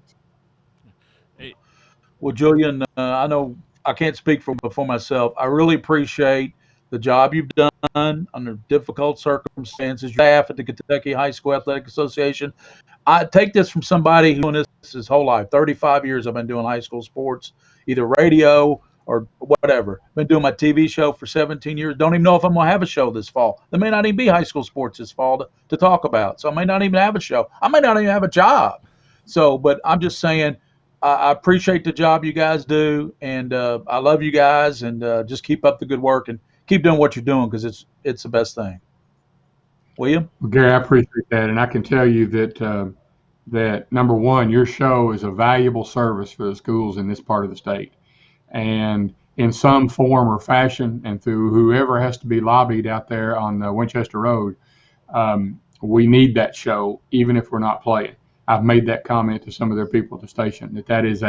Well, Julian, I know I can't speak for myself. I really appreciate the job you've done under difficult circumstances. Your staff at the Kentucky High School Athletic Association. I take this from somebody who's doing this his whole life. 35 years I've been doing high school sports, either radio or whatever. Been doing my TV show for 17 years. Don't even know if I'm going to have a show this fall. There may not even be high school sports this fall to talk about. So I may not even have a show. I may not even have a job. So, but I'm just saying, I appreciate the job you guys do, and I love you guys, and just keep up the good work and keep doing what you're doing, because it's the best thing. William? Well, Gary, I appreciate that, and I can tell you that number one, your show is a valuable service for the schools in this part of the state, and in some form or fashion, and through whoever has to be lobbied out there on Winchester Road, we need that show, even if we're not playing. I've made that comment to some of their people at the station that is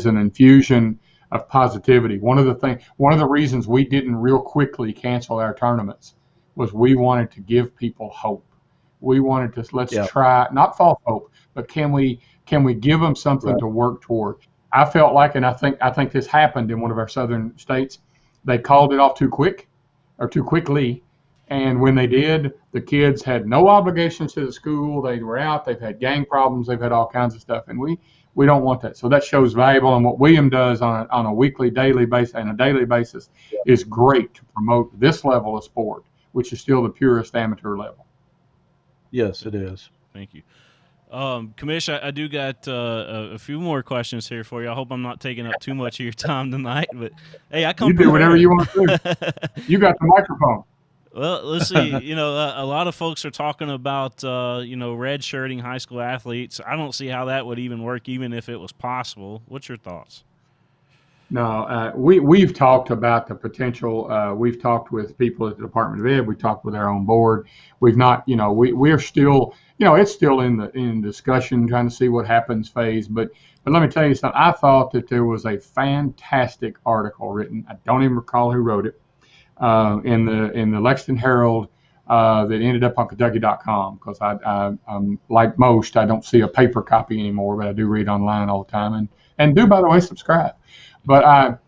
an infusion of positivity. One of the reasons we didn't real quickly cancel our tournaments was we wanted to give people hope. We wanted to let's try, not false hope, but can we give them something to work toward? I felt like, and I think this happened in one of our southern states, they called it off too quick or too quickly. And when they did, the kids had no obligations to the school. They were out. They've had gang problems. They've had all kinds of stuff. And we don't want that. So that show's valuable. And what William does on a weekly, daily basis, and a daily basis is great to promote this level of sport, which is still the purest amateur level. Yes, it is. Thank you. Commish, I do got a few more questions here for you. I hope I'm not taking up too much of your time tonight. But, hey, I come You do whatever you want to do. You got the microphone. Well, let's see. A lot of folks are talking about redshirting high school athletes. I don't see how that would even work, even if it was possible. What's your thoughts? No, we've talked about the potential. We've talked with people at the Department of Ed. We talked with our own board. We've not, we're still, it's still in discussion, trying to see what happens phase. But let me tell you something. I thought that there was a fantastic article written. I don't even recall who wrote it, in the Lexington Herald, that ended up on Kentucky.com, because I'm like most, I don't see a paper copy anymore, but I do read online all the time, and do, by the way, subscribe. But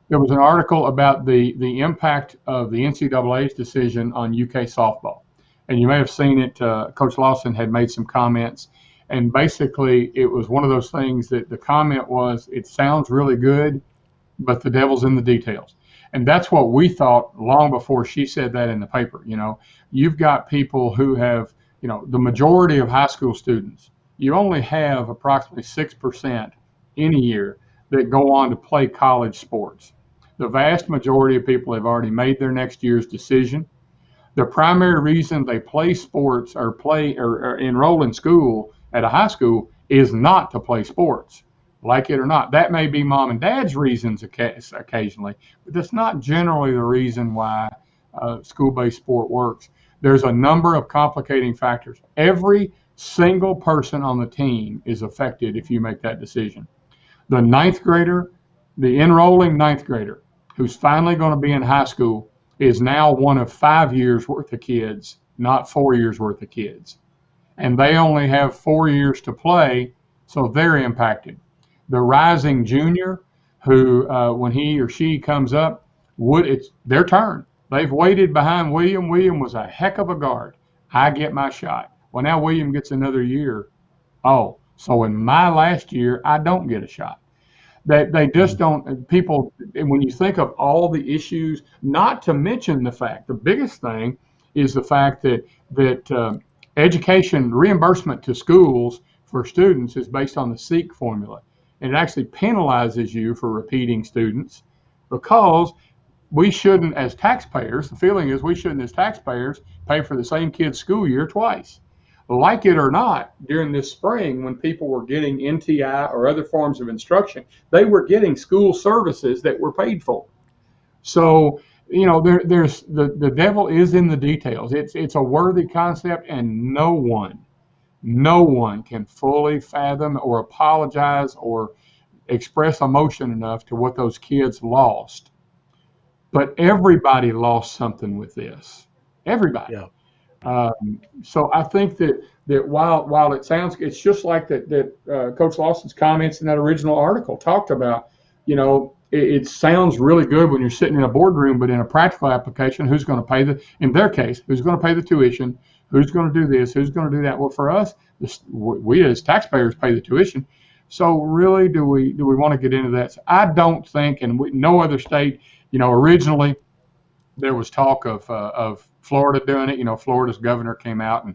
there was an article about the impact of the NCAA's decision on UK softball. And you may have seen it. Coach Lawson had made some comments. And basically, it was one of those things that the comment was, it sounds really good, but the devil's in the details. And that's what we thought long before she said that in the paper. You've got people who have, the majority of high school students, you only have approximately 6% in a year that go on to play college sports. The vast majority of people have already made their next year's decision. The primary reason they play sports or enroll in school at a high school is not to play sports, like it or not. That may be mom and dad's reasons occasionally, but that's not generally the reason why school-based sport works. There's a number of complicating factors. Every single person on the team is affected if you make that decision. The the enrolling ninth grader, who's finally going to be in high school, is now one of 5 years worth of kids, not 4 years worth of kids. And they only have 4 years to play, so they're impacted. The rising junior, who, when he or she comes up, it's their turn. They've waited behind William. William was a heck of a guard. I get my shot. Well, now William gets another year. Oh, so in my last year, I don't get a shot. They just don't. People, when you think of all the issues, not to mention the fact, the biggest thing is the fact that education reimbursement to schools for students is based on the SEEK formula. And it actually penalizes you for repeating students, because we shouldn't, as taxpayers, the feeling is we shouldn't, as taxpayers, pay for the same kid's school year twice. Like it or not, during this spring, when people were getting NTI or other forms of instruction, they were getting school services that were paid for. So, there's the devil is in the details. It's a worthy concept, and no one can fully fathom or apologize or express emotion enough to what those kids lost. But everybody lost something with this. Everybody. Yeah. So I think that while it sounds, it's just like that Coach Lawson's comments in that original article talked about, it sounds really good when you're sitting in a boardroom, but in a practical application, who's going to pay in their case, who's going to pay the tuition, who's going to do this, who's going to do that? Well, for us, we as taxpayers pay the tuition. So really, do we want to get into that? So I don't think, and no other state, originally there was talk of Florida doing it. Florida's governor came out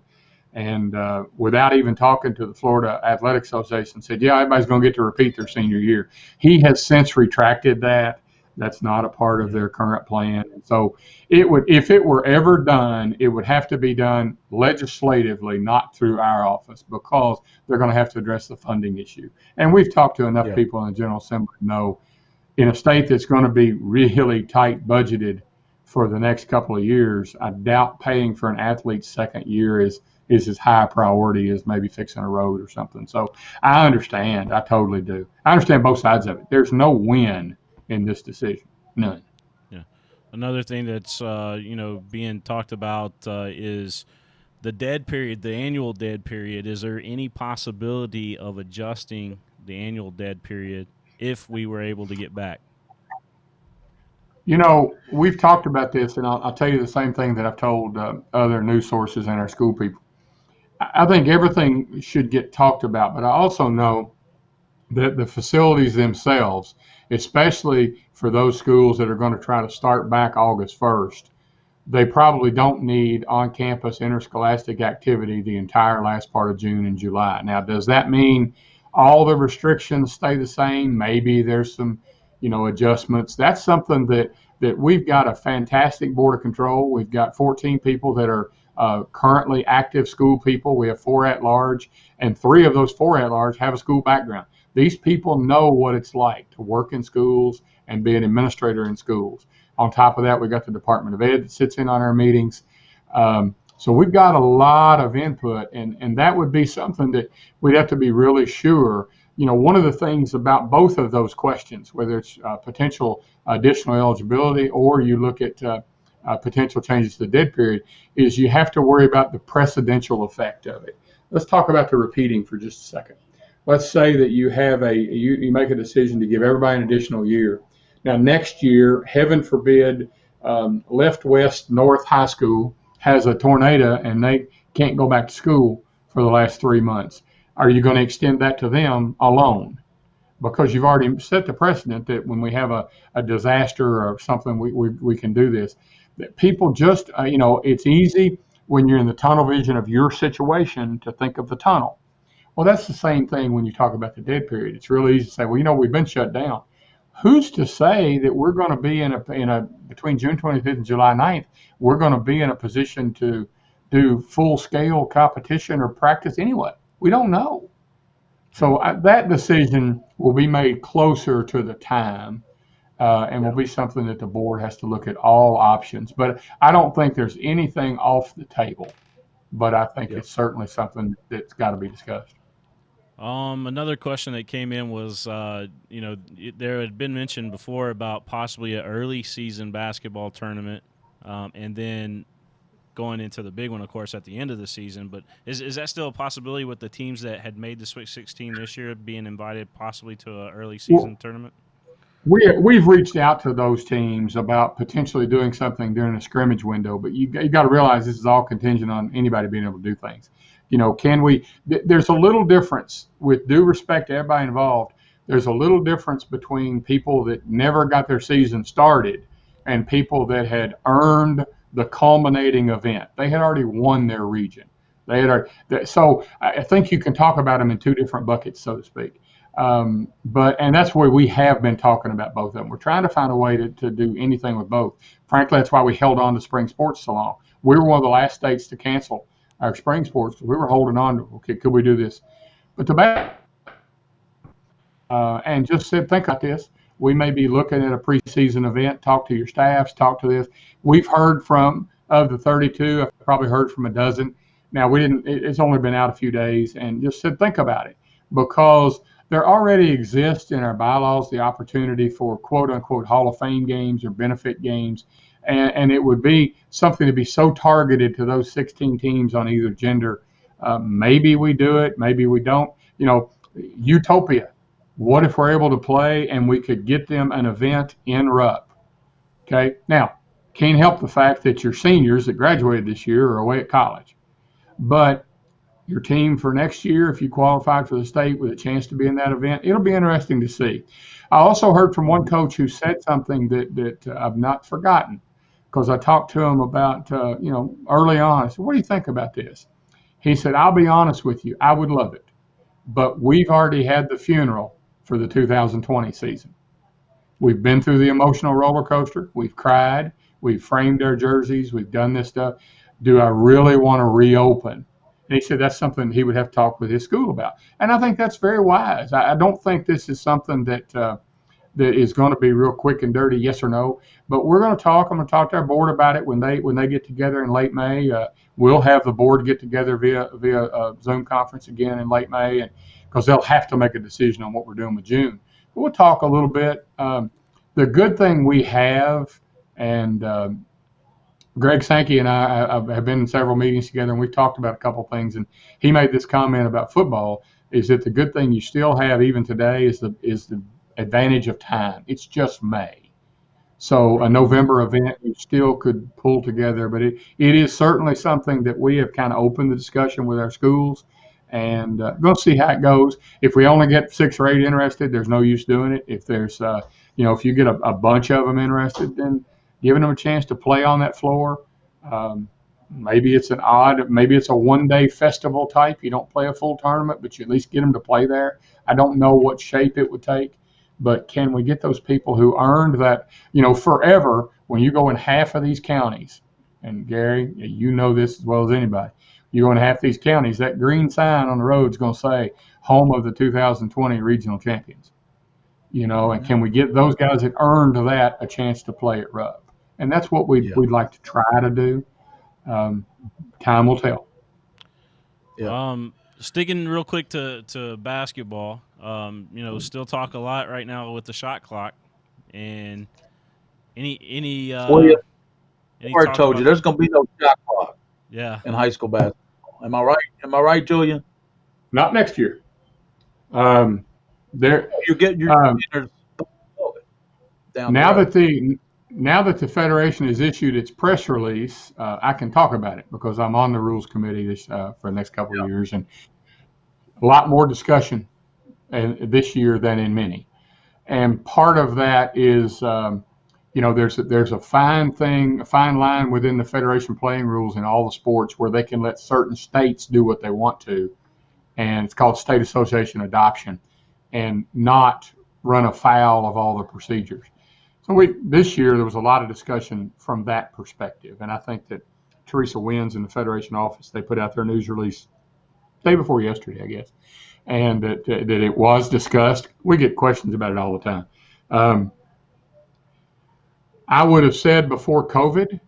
and without even talking to the Florida Athletic Association, said, yeah, everybody's going to get to repeat their senior year. He has since retracted that. That's not a part of their current plan. And so if it were ever done, it would have to be done legislatively, not through our office, because they're going to have to address the funding issue. And we've talked to enough people in the General Assembly to know, in a state that's going to be really tight budgeted for the next couple of years, I doubt paying for an athlete's second year is as high a priority as maybe fixing a road or something. So I understand. I totally do. I understand both sides of it. There's no win in this decision. None. Yeah. Another thing that's being talked about is the dead period, the annual dead period. Is there any possibility of adjusting the annual dead period if we were able to get back? We've talked about this, and I'll tell you the same thing that I've told other news sources and our school people. I think everything should get talked about, but I also know that the facilities themselves, especially for those schools that are going to try to start back August 1st, they probably don't need on-campus interscholastic activity the entire last part of June and July. Now, does that mean all the restrictions stay the same? Maybe there's some adjustments. That's something that we've got a fantastic board of control. We've got 14 people that are currently active school people. We have 4 at large, and 3 of those 4 at large have a school background. These people know what it's like to work in schools and be an administrator in schools. On top of that, we've got the Department of Ed that sits in on our meetings. So we've got a lot of input, and that would be something that we'd have to be really sure. One of the things about both of those questions, whether it's potential additional eligibility or you look at potential changes to the dead period, is you have to worry about the precedential effect of it. Let's talk about the repeating for just a second. Let's say that you have you make a decision to give everybody an additional year. Now, next year, heaven forbid, Left West North High School has a tornado and they can't go back to school for the last 3 months. Are you going to extend that to them alone? Because you've already set the precedent that when we have a disaster or something, we can do this. That people just, it's easy when you're in the tunnel vision of your situation to think of the tunnel. Well, that's the same thing when you talk about the dead period. It's really easy to say, well, we've been shut down. Who's to say that we're going to be in a between June 25th and July 9th, we're going to be in a position to do full-scale competition or practice anyway? We don't know. So that decision will be made closer to the time and will be something that the board has to look at all options. But I don't think there's anything off the table. But I think it's certainly something that's got to be discussed. Another question that came in was, there had been mentioned before about possibly an early season basketball tournament, and then going into the big one, of course, at the end of the season. But is that still a possibility with the teams that had made the Sweet 16 this year being invited possibly to an early season tournament? We've reached out to those teams about potentially doing something during a scrimmage window, but you got to realize this is all contingent on anybody being able to do things. Can we? There's a little difference, with due respect to everybody involved. There's a little difference between people that never got their season started and people that had earned the culminating event. They had already won their region. So I think you can talk about them in 2 different buckets, so to speak. And that's where we have been talking about both of them. We're trying to find a way to do anything with both. Frankly, that's why we held on to spring sports so long. We were one of the last states to cancel our spring sports. We were holding on to, okay, could we do this? But and just think about this. We may be looking at a preseason event. Talk to your staffs. Talk to this. We've heard of the 32. I've probably heard from a dozen. Now it's only been out a few days, and just think about it, because there already exists in our bylaws the opportunity for quote unquote Hall of Fame games or benefit games. And it would be something to be so targeted to those 16 teams on either gender. Maybe we do it, maybe we don't. Utopia. What if we're able to play and we could get them an event in Rupp? Okay. Now, can't help the fact that your seniors that graduated this year are away at college. But your team for next year, if you qualified for the state with a chance to be in that event, it'll be interesting to see. I also heard from one coach who said something that I've not forgotten, because I talked to him about, early on. I said, what do you think about this? He said, I'll be honest with you, I would love it, but we've already had the funeral for the 2020 season. We've been through the emotional roller coaster. We've cried. We've framed our jerseys. We've done this stuff. Do I really want to reopen? And he said that's something he would have to talk with his school about. And I think that's very wise. I don't think this is something that is going to be real quick and dirty, yes or no. But we're going to talk. I'm going to talk to our board about it when they get together in late May. We'll have the board get together via a Zoom conference again in late May, and because they'll have to make a decision on what we're doing with June. But we'll talk a little bit. The good thing we have, and Greg Sankey and I have been in several meetings together, and we've talked about a couple things. And he made this comment about football: is that the good thing you still have even today is the advantage of time. It's just May, so a November event you still could pull together. But it is certainly something that we have kind of opened the discussion with our schools, and we'll see how it goes. If we only get 6 or 8 interested, there's no use doing it. If there's if you get a bunch of them interested, then giving them a chance to play on that floor. Maybe it's maybe it's a one-day festival type. You don't play a full tournament, but you at least get them to play there. I don't know what shape it would take, but can we get those people who earned that, forever, when you go in half of these counties, and Gary, you know this as well as anybody, you go in half these counties, that green sign on the road is going to say home of the 2020 regional champions, and can we get those guys that earned that a chance to play at Rupp? And that's what we'd like to try to do. Time will tell. Yeah. Sticking real quick to basketball, still talk a lot right now with the shot clock, and any I told you there's going to be no shot clock. Yeah. In high school basketball, am I right? Am I right, Julian? Not next year. You get your down now that the Federation has issued its press release, I can talk about it because I'm on the rules committee for the next couple of years, and a lot more discussion this year than in many. And part of that is, there's a fine line within the Federation playing rules in all the sports where they can let certain states do what they want to, and it's called state association adoption, and not run afoul of all the procedures. So this year there was a lot of discussion from that perspective, and I think that Teresa Wins in the Federation office, they put out their news release day before yesterday, I guess, and that it was discussed. We get questions about it all the time. I would have said before COVID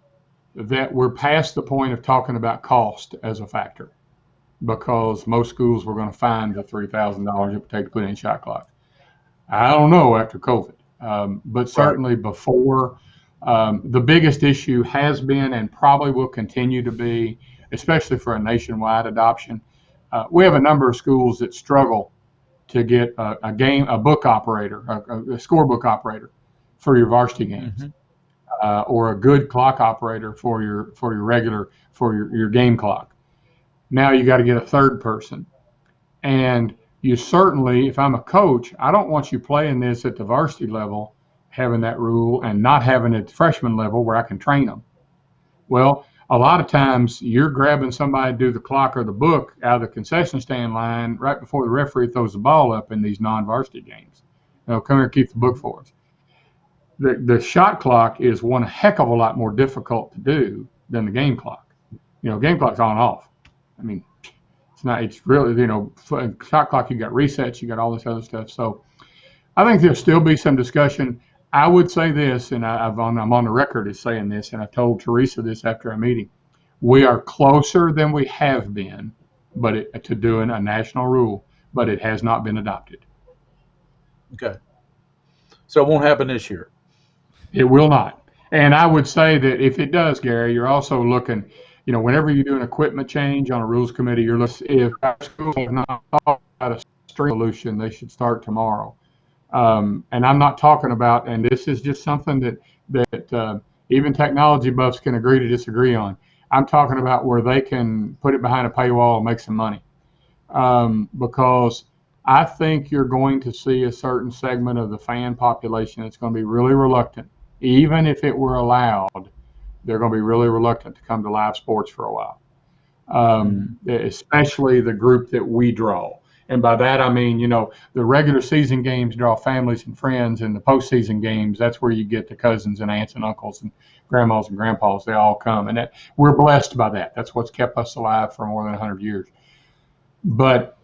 that we're past the point of talking about cost as a factor, because most schools were going to find the $3,000 it would take to put in shot clock. I don't know after COVID, but certainly before, the biggest issue has been and probably will continue to be, especially for a nationwide adoption. We have a number of schools that struggle to get a book operator, a scorebook operator for your varsity games, or a good clock operator for your game clock. Now you got to get a third person, and you certainly, if I'm a coach, I don't want you playing this at the varsity level, having that rule, and not having it at the freshman level where I can train them. Well, a lot of times you're grabbing somebody to do the clock or the book out of the concession stand line right before the referee throws the ball up in these non-varsity games. Come here, keep the book for us. The shot clock is one heck of a lot more difficult to do than the game clock. Game clock's on and off. I mean, it's really, shot clock, you got resets, you got all this other stuff. So I think there'll still be some discussion. I would say this, and I'm on the record as saying this, and I told Teresa this after a meeting. We are closer than we have been, to doing a national rule, but it has not been adopted. Okay. So it won't happen this year. It will not. And I would say that if it does, Gary, you're also looking, whenever you do an equipment change on a rules committee, you're looking, if our schools have not thought about a stream solution, they should start tomorrow. And I'm not talking about, and this is just something that even technology buffs can agree to disagree on. I'm talking about where they can put it behind a paywall and make some money. Because I think you're going to see a certain segment of the fan population that's going to be really reluctant. Even if it were allowed, they're going to be really reluctant to come to live sports for a while, especially the group that we draw. And by that, I mean, the regular season games draw families and friends, and the postseason games, that's where you get the cousins and aunts and uncles and grandmas and grandpas. They all come, and we're blessed by that. That's what's kept us alive for more than 100 years. But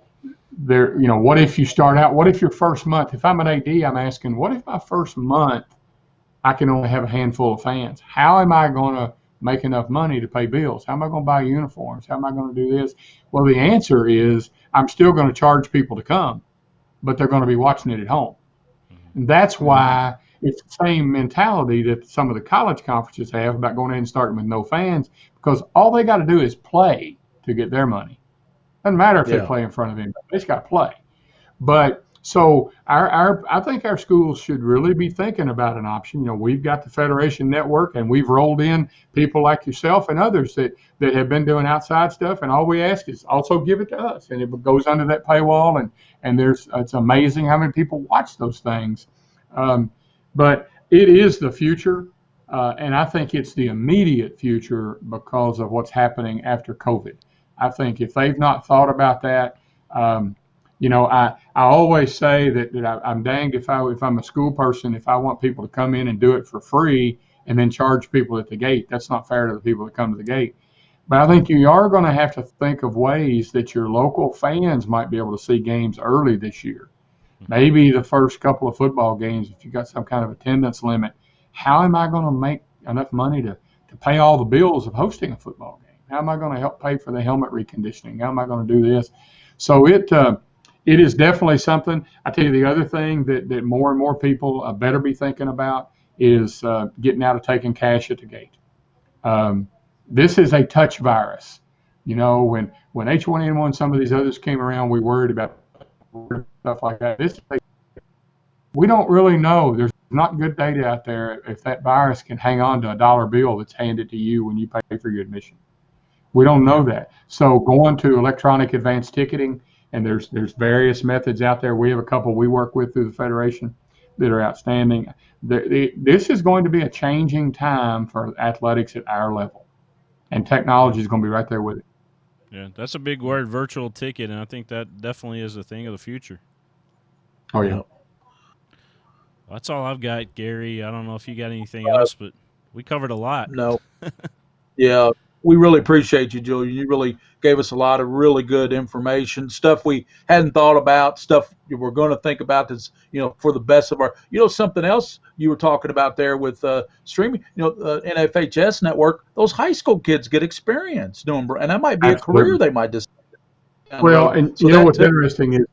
what if you start out, what if your first month, if I'm an AD, I'm asking, what if my first month I can only have a handful of fans? How am I going to make enough money to pay bills? How am I going to buy uniforms? How am I going to do this? Well, the answer is I'm still going to charge people to come, but they're going to be watching it at home. And that's why it's the same mentality that some of the college conferences have about going in and starting with no fans, because all they got to do is play to get their money. Doesn't matter if they play in front of anybody. They just got to play. But so I think our schools should really be thinking about an option. We've got the Federation Network, and we've rolled in people like yourself and others that have been doing outside stuff, and all we ask is also give it to us, and it goes under that paywall, and it's amazing how many people watch those things. But it is the future, and I think it's the immediate future because of what's happening after COVID. I think if they've not thought about that, I always say that I'm danged if I'm a school person, if I want people to come in and do it for free and then charge people at the gate. That's not fair to the people that come to the gate. But I think you are going to have to think of ways that your local fans might be able to see games early this year. Maybe the first couple of football games, if you got some kind of attendance limit, how am I going to make enough money to pay all the bills of hosting a football game? How am I going to help pay for the helmet reconditioning? How am I going to do this? So it is definitely something. I tell you, the other thing that more and more people better be thinking about is getting out of taking cash at the gate. This is a touch virus. When H1N1, some of these others came around, we worried about stuff like that. We don't really know. There's not good data out there if that virus can hang on to a dollar bill that's handed to you when you pay for your admission. We don't know that. So going to electronic advanced ticketing, and there's various methods out there. We have a couple we work with through the Federation that are outstanding. This is going to be a changing time for athletics at our level, and technology is going to be right there with it. Yeah, that's a big word, virtual ticket, and I think that definitely is a thing of the future. Oh, yeah. Well, that's all I've got, Gary. I don't know if you got anything else, but we covered a lot. No. Yeah, we really appreciate you, Julian. You really gave us a lot of really good information, stuff we hadn't thought about, stuff we're going to think about that's, for the best of our, something else you were talking about there with streaming, NFHS network, those high school kids get experience doing, and that might be Absolutely. a career they might decide. Well, and what's interesting is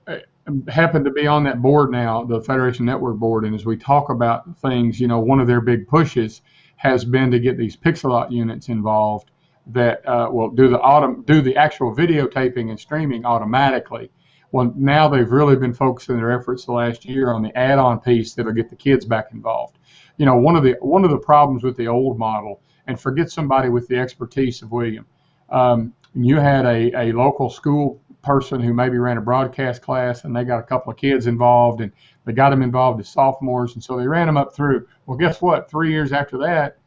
I happen to be on that board now, the Federation Network board, and as we talk about things, one of their big pushes has been to get these Pixelot units involved that will do the actual videotaping and streaming automatically. Well, now they've really been focusing their efforts the last year on the add-on piece that'll get the kids back involved. One of the problems with the old model, and forget somebody with the expertise of William, you had a local school person who maybe ran a broadcast class, and they got a couple of kids involved, and they got them involved as sophomores, and so they ran them up through. Well, guess what? 3 years after that,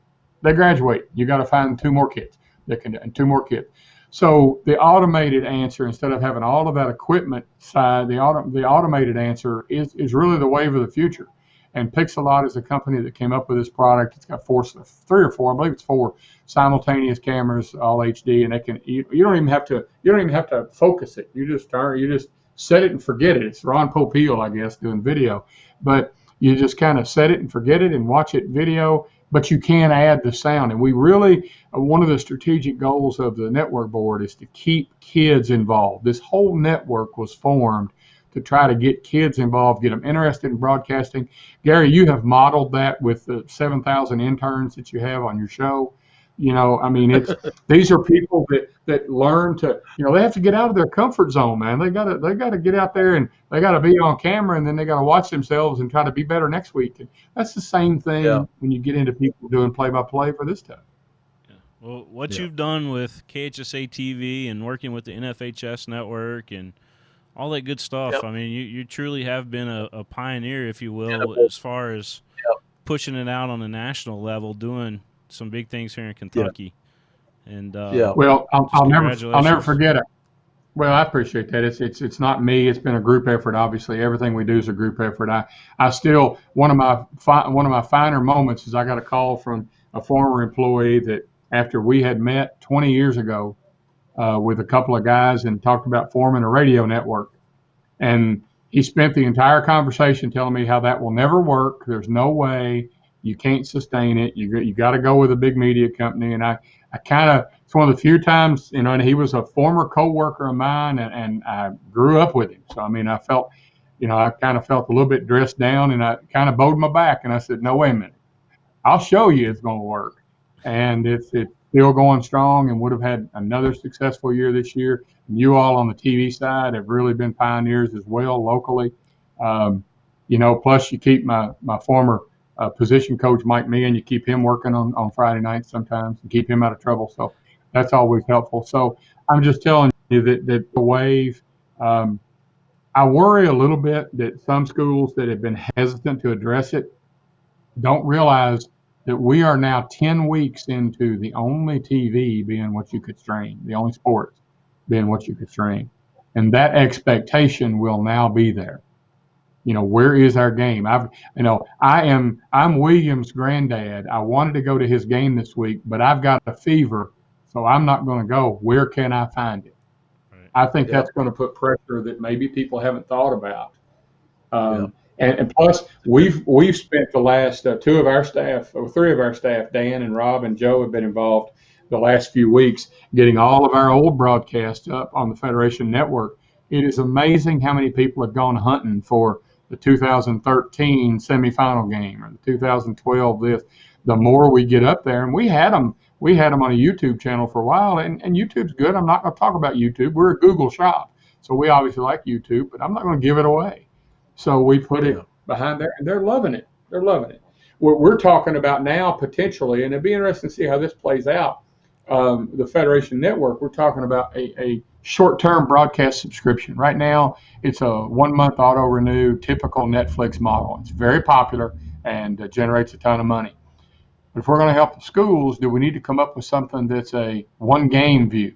they graduate. You got to find two more kids that can, and two more kids. So the automated answer, instead of having all of that equipment side, the automated answer is really the wave of the future. And Pixelot is a company that came up with this product. It's got three or four, I believe it's four simultaneous cameras, all HD, and they can. You don't even have to focus it. You just set it and forget it. It's Ron Popeil, I guess, doing video, but you just kind of set it and forget it and watch it video. But you can add the sound, and we really one of the strategic goals of the network board is to keep kids involved. This whole network was formed to try to get kids involved, get them interested in broadcasting. Gary, you have modeled that with the 7,000 interns that you have on your show. These are people that learn to, they have to get out of their comfort zone, man. They gotta get out there, and they gotta be on camera, and then they gotta watch themselves and try to be better next week. And that's the same thing when you get into people doing play-by-play for this stuff. Yeah. Well, what you've done with KHSAA TV and working with the NFHS network and all that good stuff. Yep. I mean, you truly have been a pioneer, if you will, as far as pushing it out on a national level, doing some big things here in Kentucky. And well, I'll never forget it. Well, I appreciate that. It's not me. It's been a group effort. Obviously, everything we do is a group effort. I still one of my finer moments is I got a call from a former employee that after we had met 20 years ago with a couple of guys and talked about forming a radio network, and he spent the entire conversation telling me how that will never work. There's no way. You can't sustain it. You got to go with a big media company. And I it's one of the few times, and he was a former coworker of mine, and I grew up with him. So, I felt, I kind of felt a little bit dressed down, and I kind of bowed my back, and I said, no, wait a minute. I'll show you it's going to work. And it's still going strong, and would have had another successful year this year. And you all on the TV side have really been pioneers as well locally. Plus you keep my former position coach Mike Meehan, you keep him working on Friday nights sometimes and keep him out of trouble. So that's always helpful. So I'm just telling you that the wave, I worry a little bit that some schools that have been hesitant to address it don't realize that we are now 10 weeks into the only TV being what you could stream, the only sports being what you could stream. And that expectation will now be there. Where is our game? I'm William's granddad. I wanted to go to his game this week, but I've got a fever, so I'm not going to go. Where can I find it? Right. I think that's going to put pressure that maybe people haven't thought about. Yep. And plus, we've spent the last three of our staff, Dan and Rob and Joe have been involved the last few weeks getting all of our old broadcasts up on the Federation Network. It is amazing how many people have gone hunting for the 2013 semifinal game or the 2012 this. The more we get up there, and we had them on a YouTube channel for a while, and YouTube's good. I'm not going to talk about YouTube. We're a Google shop, so we obviously like YouTube, but I'm not going to give it away. So we put it behind there, and they're loving it. They're loving it. What we're talking about now potentially, and it'd be interesting to see how this plays out, the Federation Network, we're talking about a short-term broadcast subscription. Right now, it's a 1-month auto-renew, typical Netflix model. It's very popular and generates a ton of money. But if we're going to help the schools, do we need to come up with something that's a one-game view?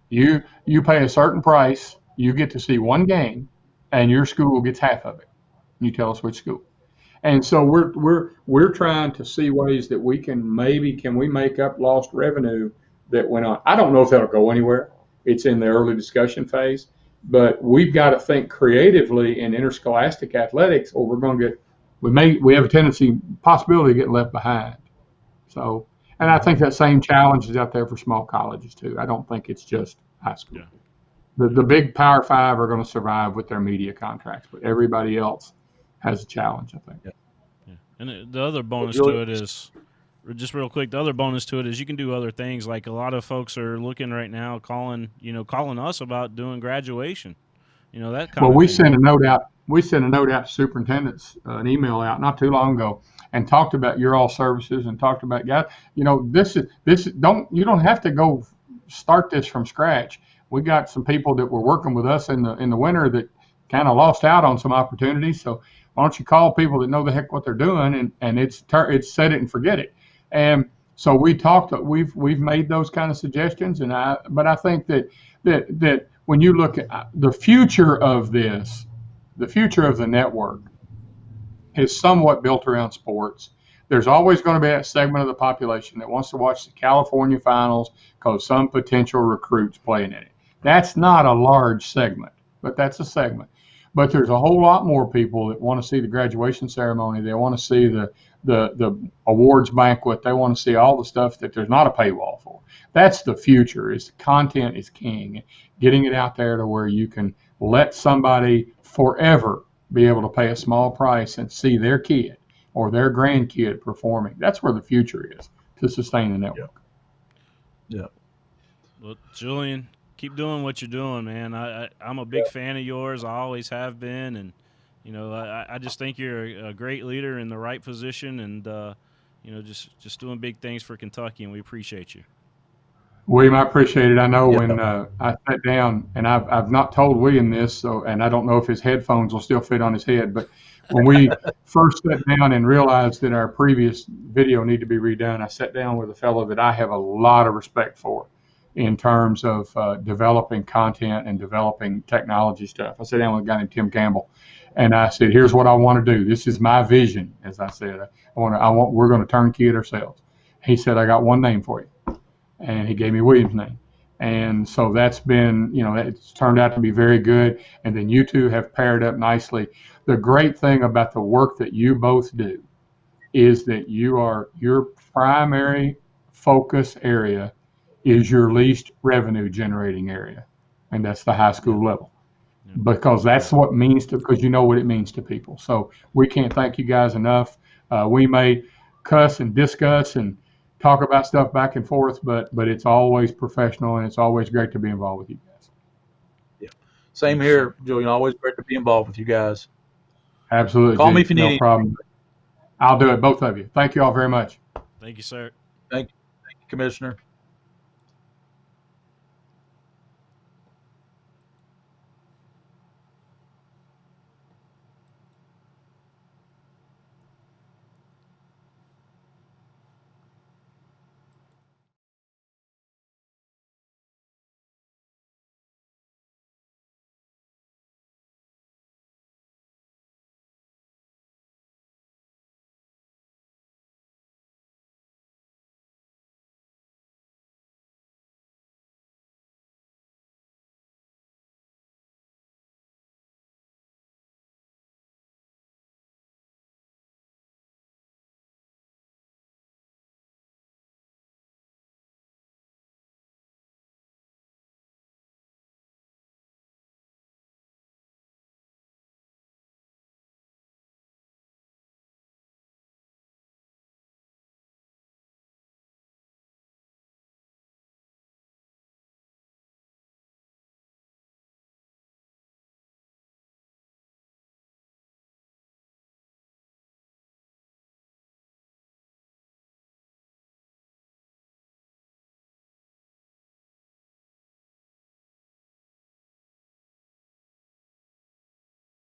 You pay a certain price, you get to see one game, and your school gets half of it. You tell us which school. And so we're trying to see ways that we can we make up lost revenue that went on. I don't know if that'll go anywhere. It's in the early discussion phase, but we've got to think creatively in interscholastic athletics, or we're going to get we have a possibility of getting left behind. So, and I think that same challenge is out there for small colleges too. I don't think it's just high school. Yeah. The big Power Five are going to survive with their media contracts, but everybody else has a challenge, I think. Yeah. And the other bonus to it is, just real quick, the other bonus to it is you can do other things. Like a lot of folks are looking right now, calling us about doing graduation. That kind of thing. We sent a note out. We sent a note out to superintendents, an email out not too long ago, and talked about your all services and talked about guys. You don't have to go start this from scratch. We got some people that were working with us in the winter that kind of lost out on some opportunities. So why don't you call people that know the heck what they're doing, and it's set it and forget it. And so we've made those kind of suggestions, but I think that when you look at the future of this, the future of the network is somewhat built around sports. There's always going to be that segment of the population that wants to watch the California finals because some potential recruits playing in it. That's not a large segment, but that's a segment. But there's a whole lot more people that want to see the graduation ceremony. They want to see the awards banquet. They want to see all the stuff that there's not a paywall for. That's the future. Is content is king. Getting it out there to where you can let somebody forever be able to pay a small price and see their kid or their grandkid performing. That's where the future is to sustain the network. Yeah. Well, Julian, keep doing what you're doing, man. I'm a big fan of yours. I always have been, and I just think you're a great leader in the right position, and just doing big things for Kentucky, and we appreciate you. William, I appreciate it. I know when I sat down, and I've not told William this, and I don't know if his headphones will still fit on his head, but when we first sat down and realized that our previous video needed to be redone, I sat down with a fellow that I have a lot of respect for in terms of developing content and developing technology stuff. I sat down with a guy named Tim Campbell, and I said, "Here's what I want to do. This is my vision." As I said, we're going to turnkey it ourselves. He said, "I got one name for you." And he gave me William's name. And so that's been, it's turned out to be very good. And then you two have paired up nicely. The great thing about the work that you both do is that your primary focus area is your least revenue generating area. And that's the high school level. Because that's what it means because you know what it means to people. So we can't thank you guys enough. We may cuss and discuss and talk about stuff back and forth, but it's always professional, and it's always great to be involved with you guys. Yeah, same here, Julian. Always great to be involved with you guys. Absolutely. Call me if you need. No problem. I'll do it, both of you. Thank you all very much. Thank you, sir. Thank you, Commissioner.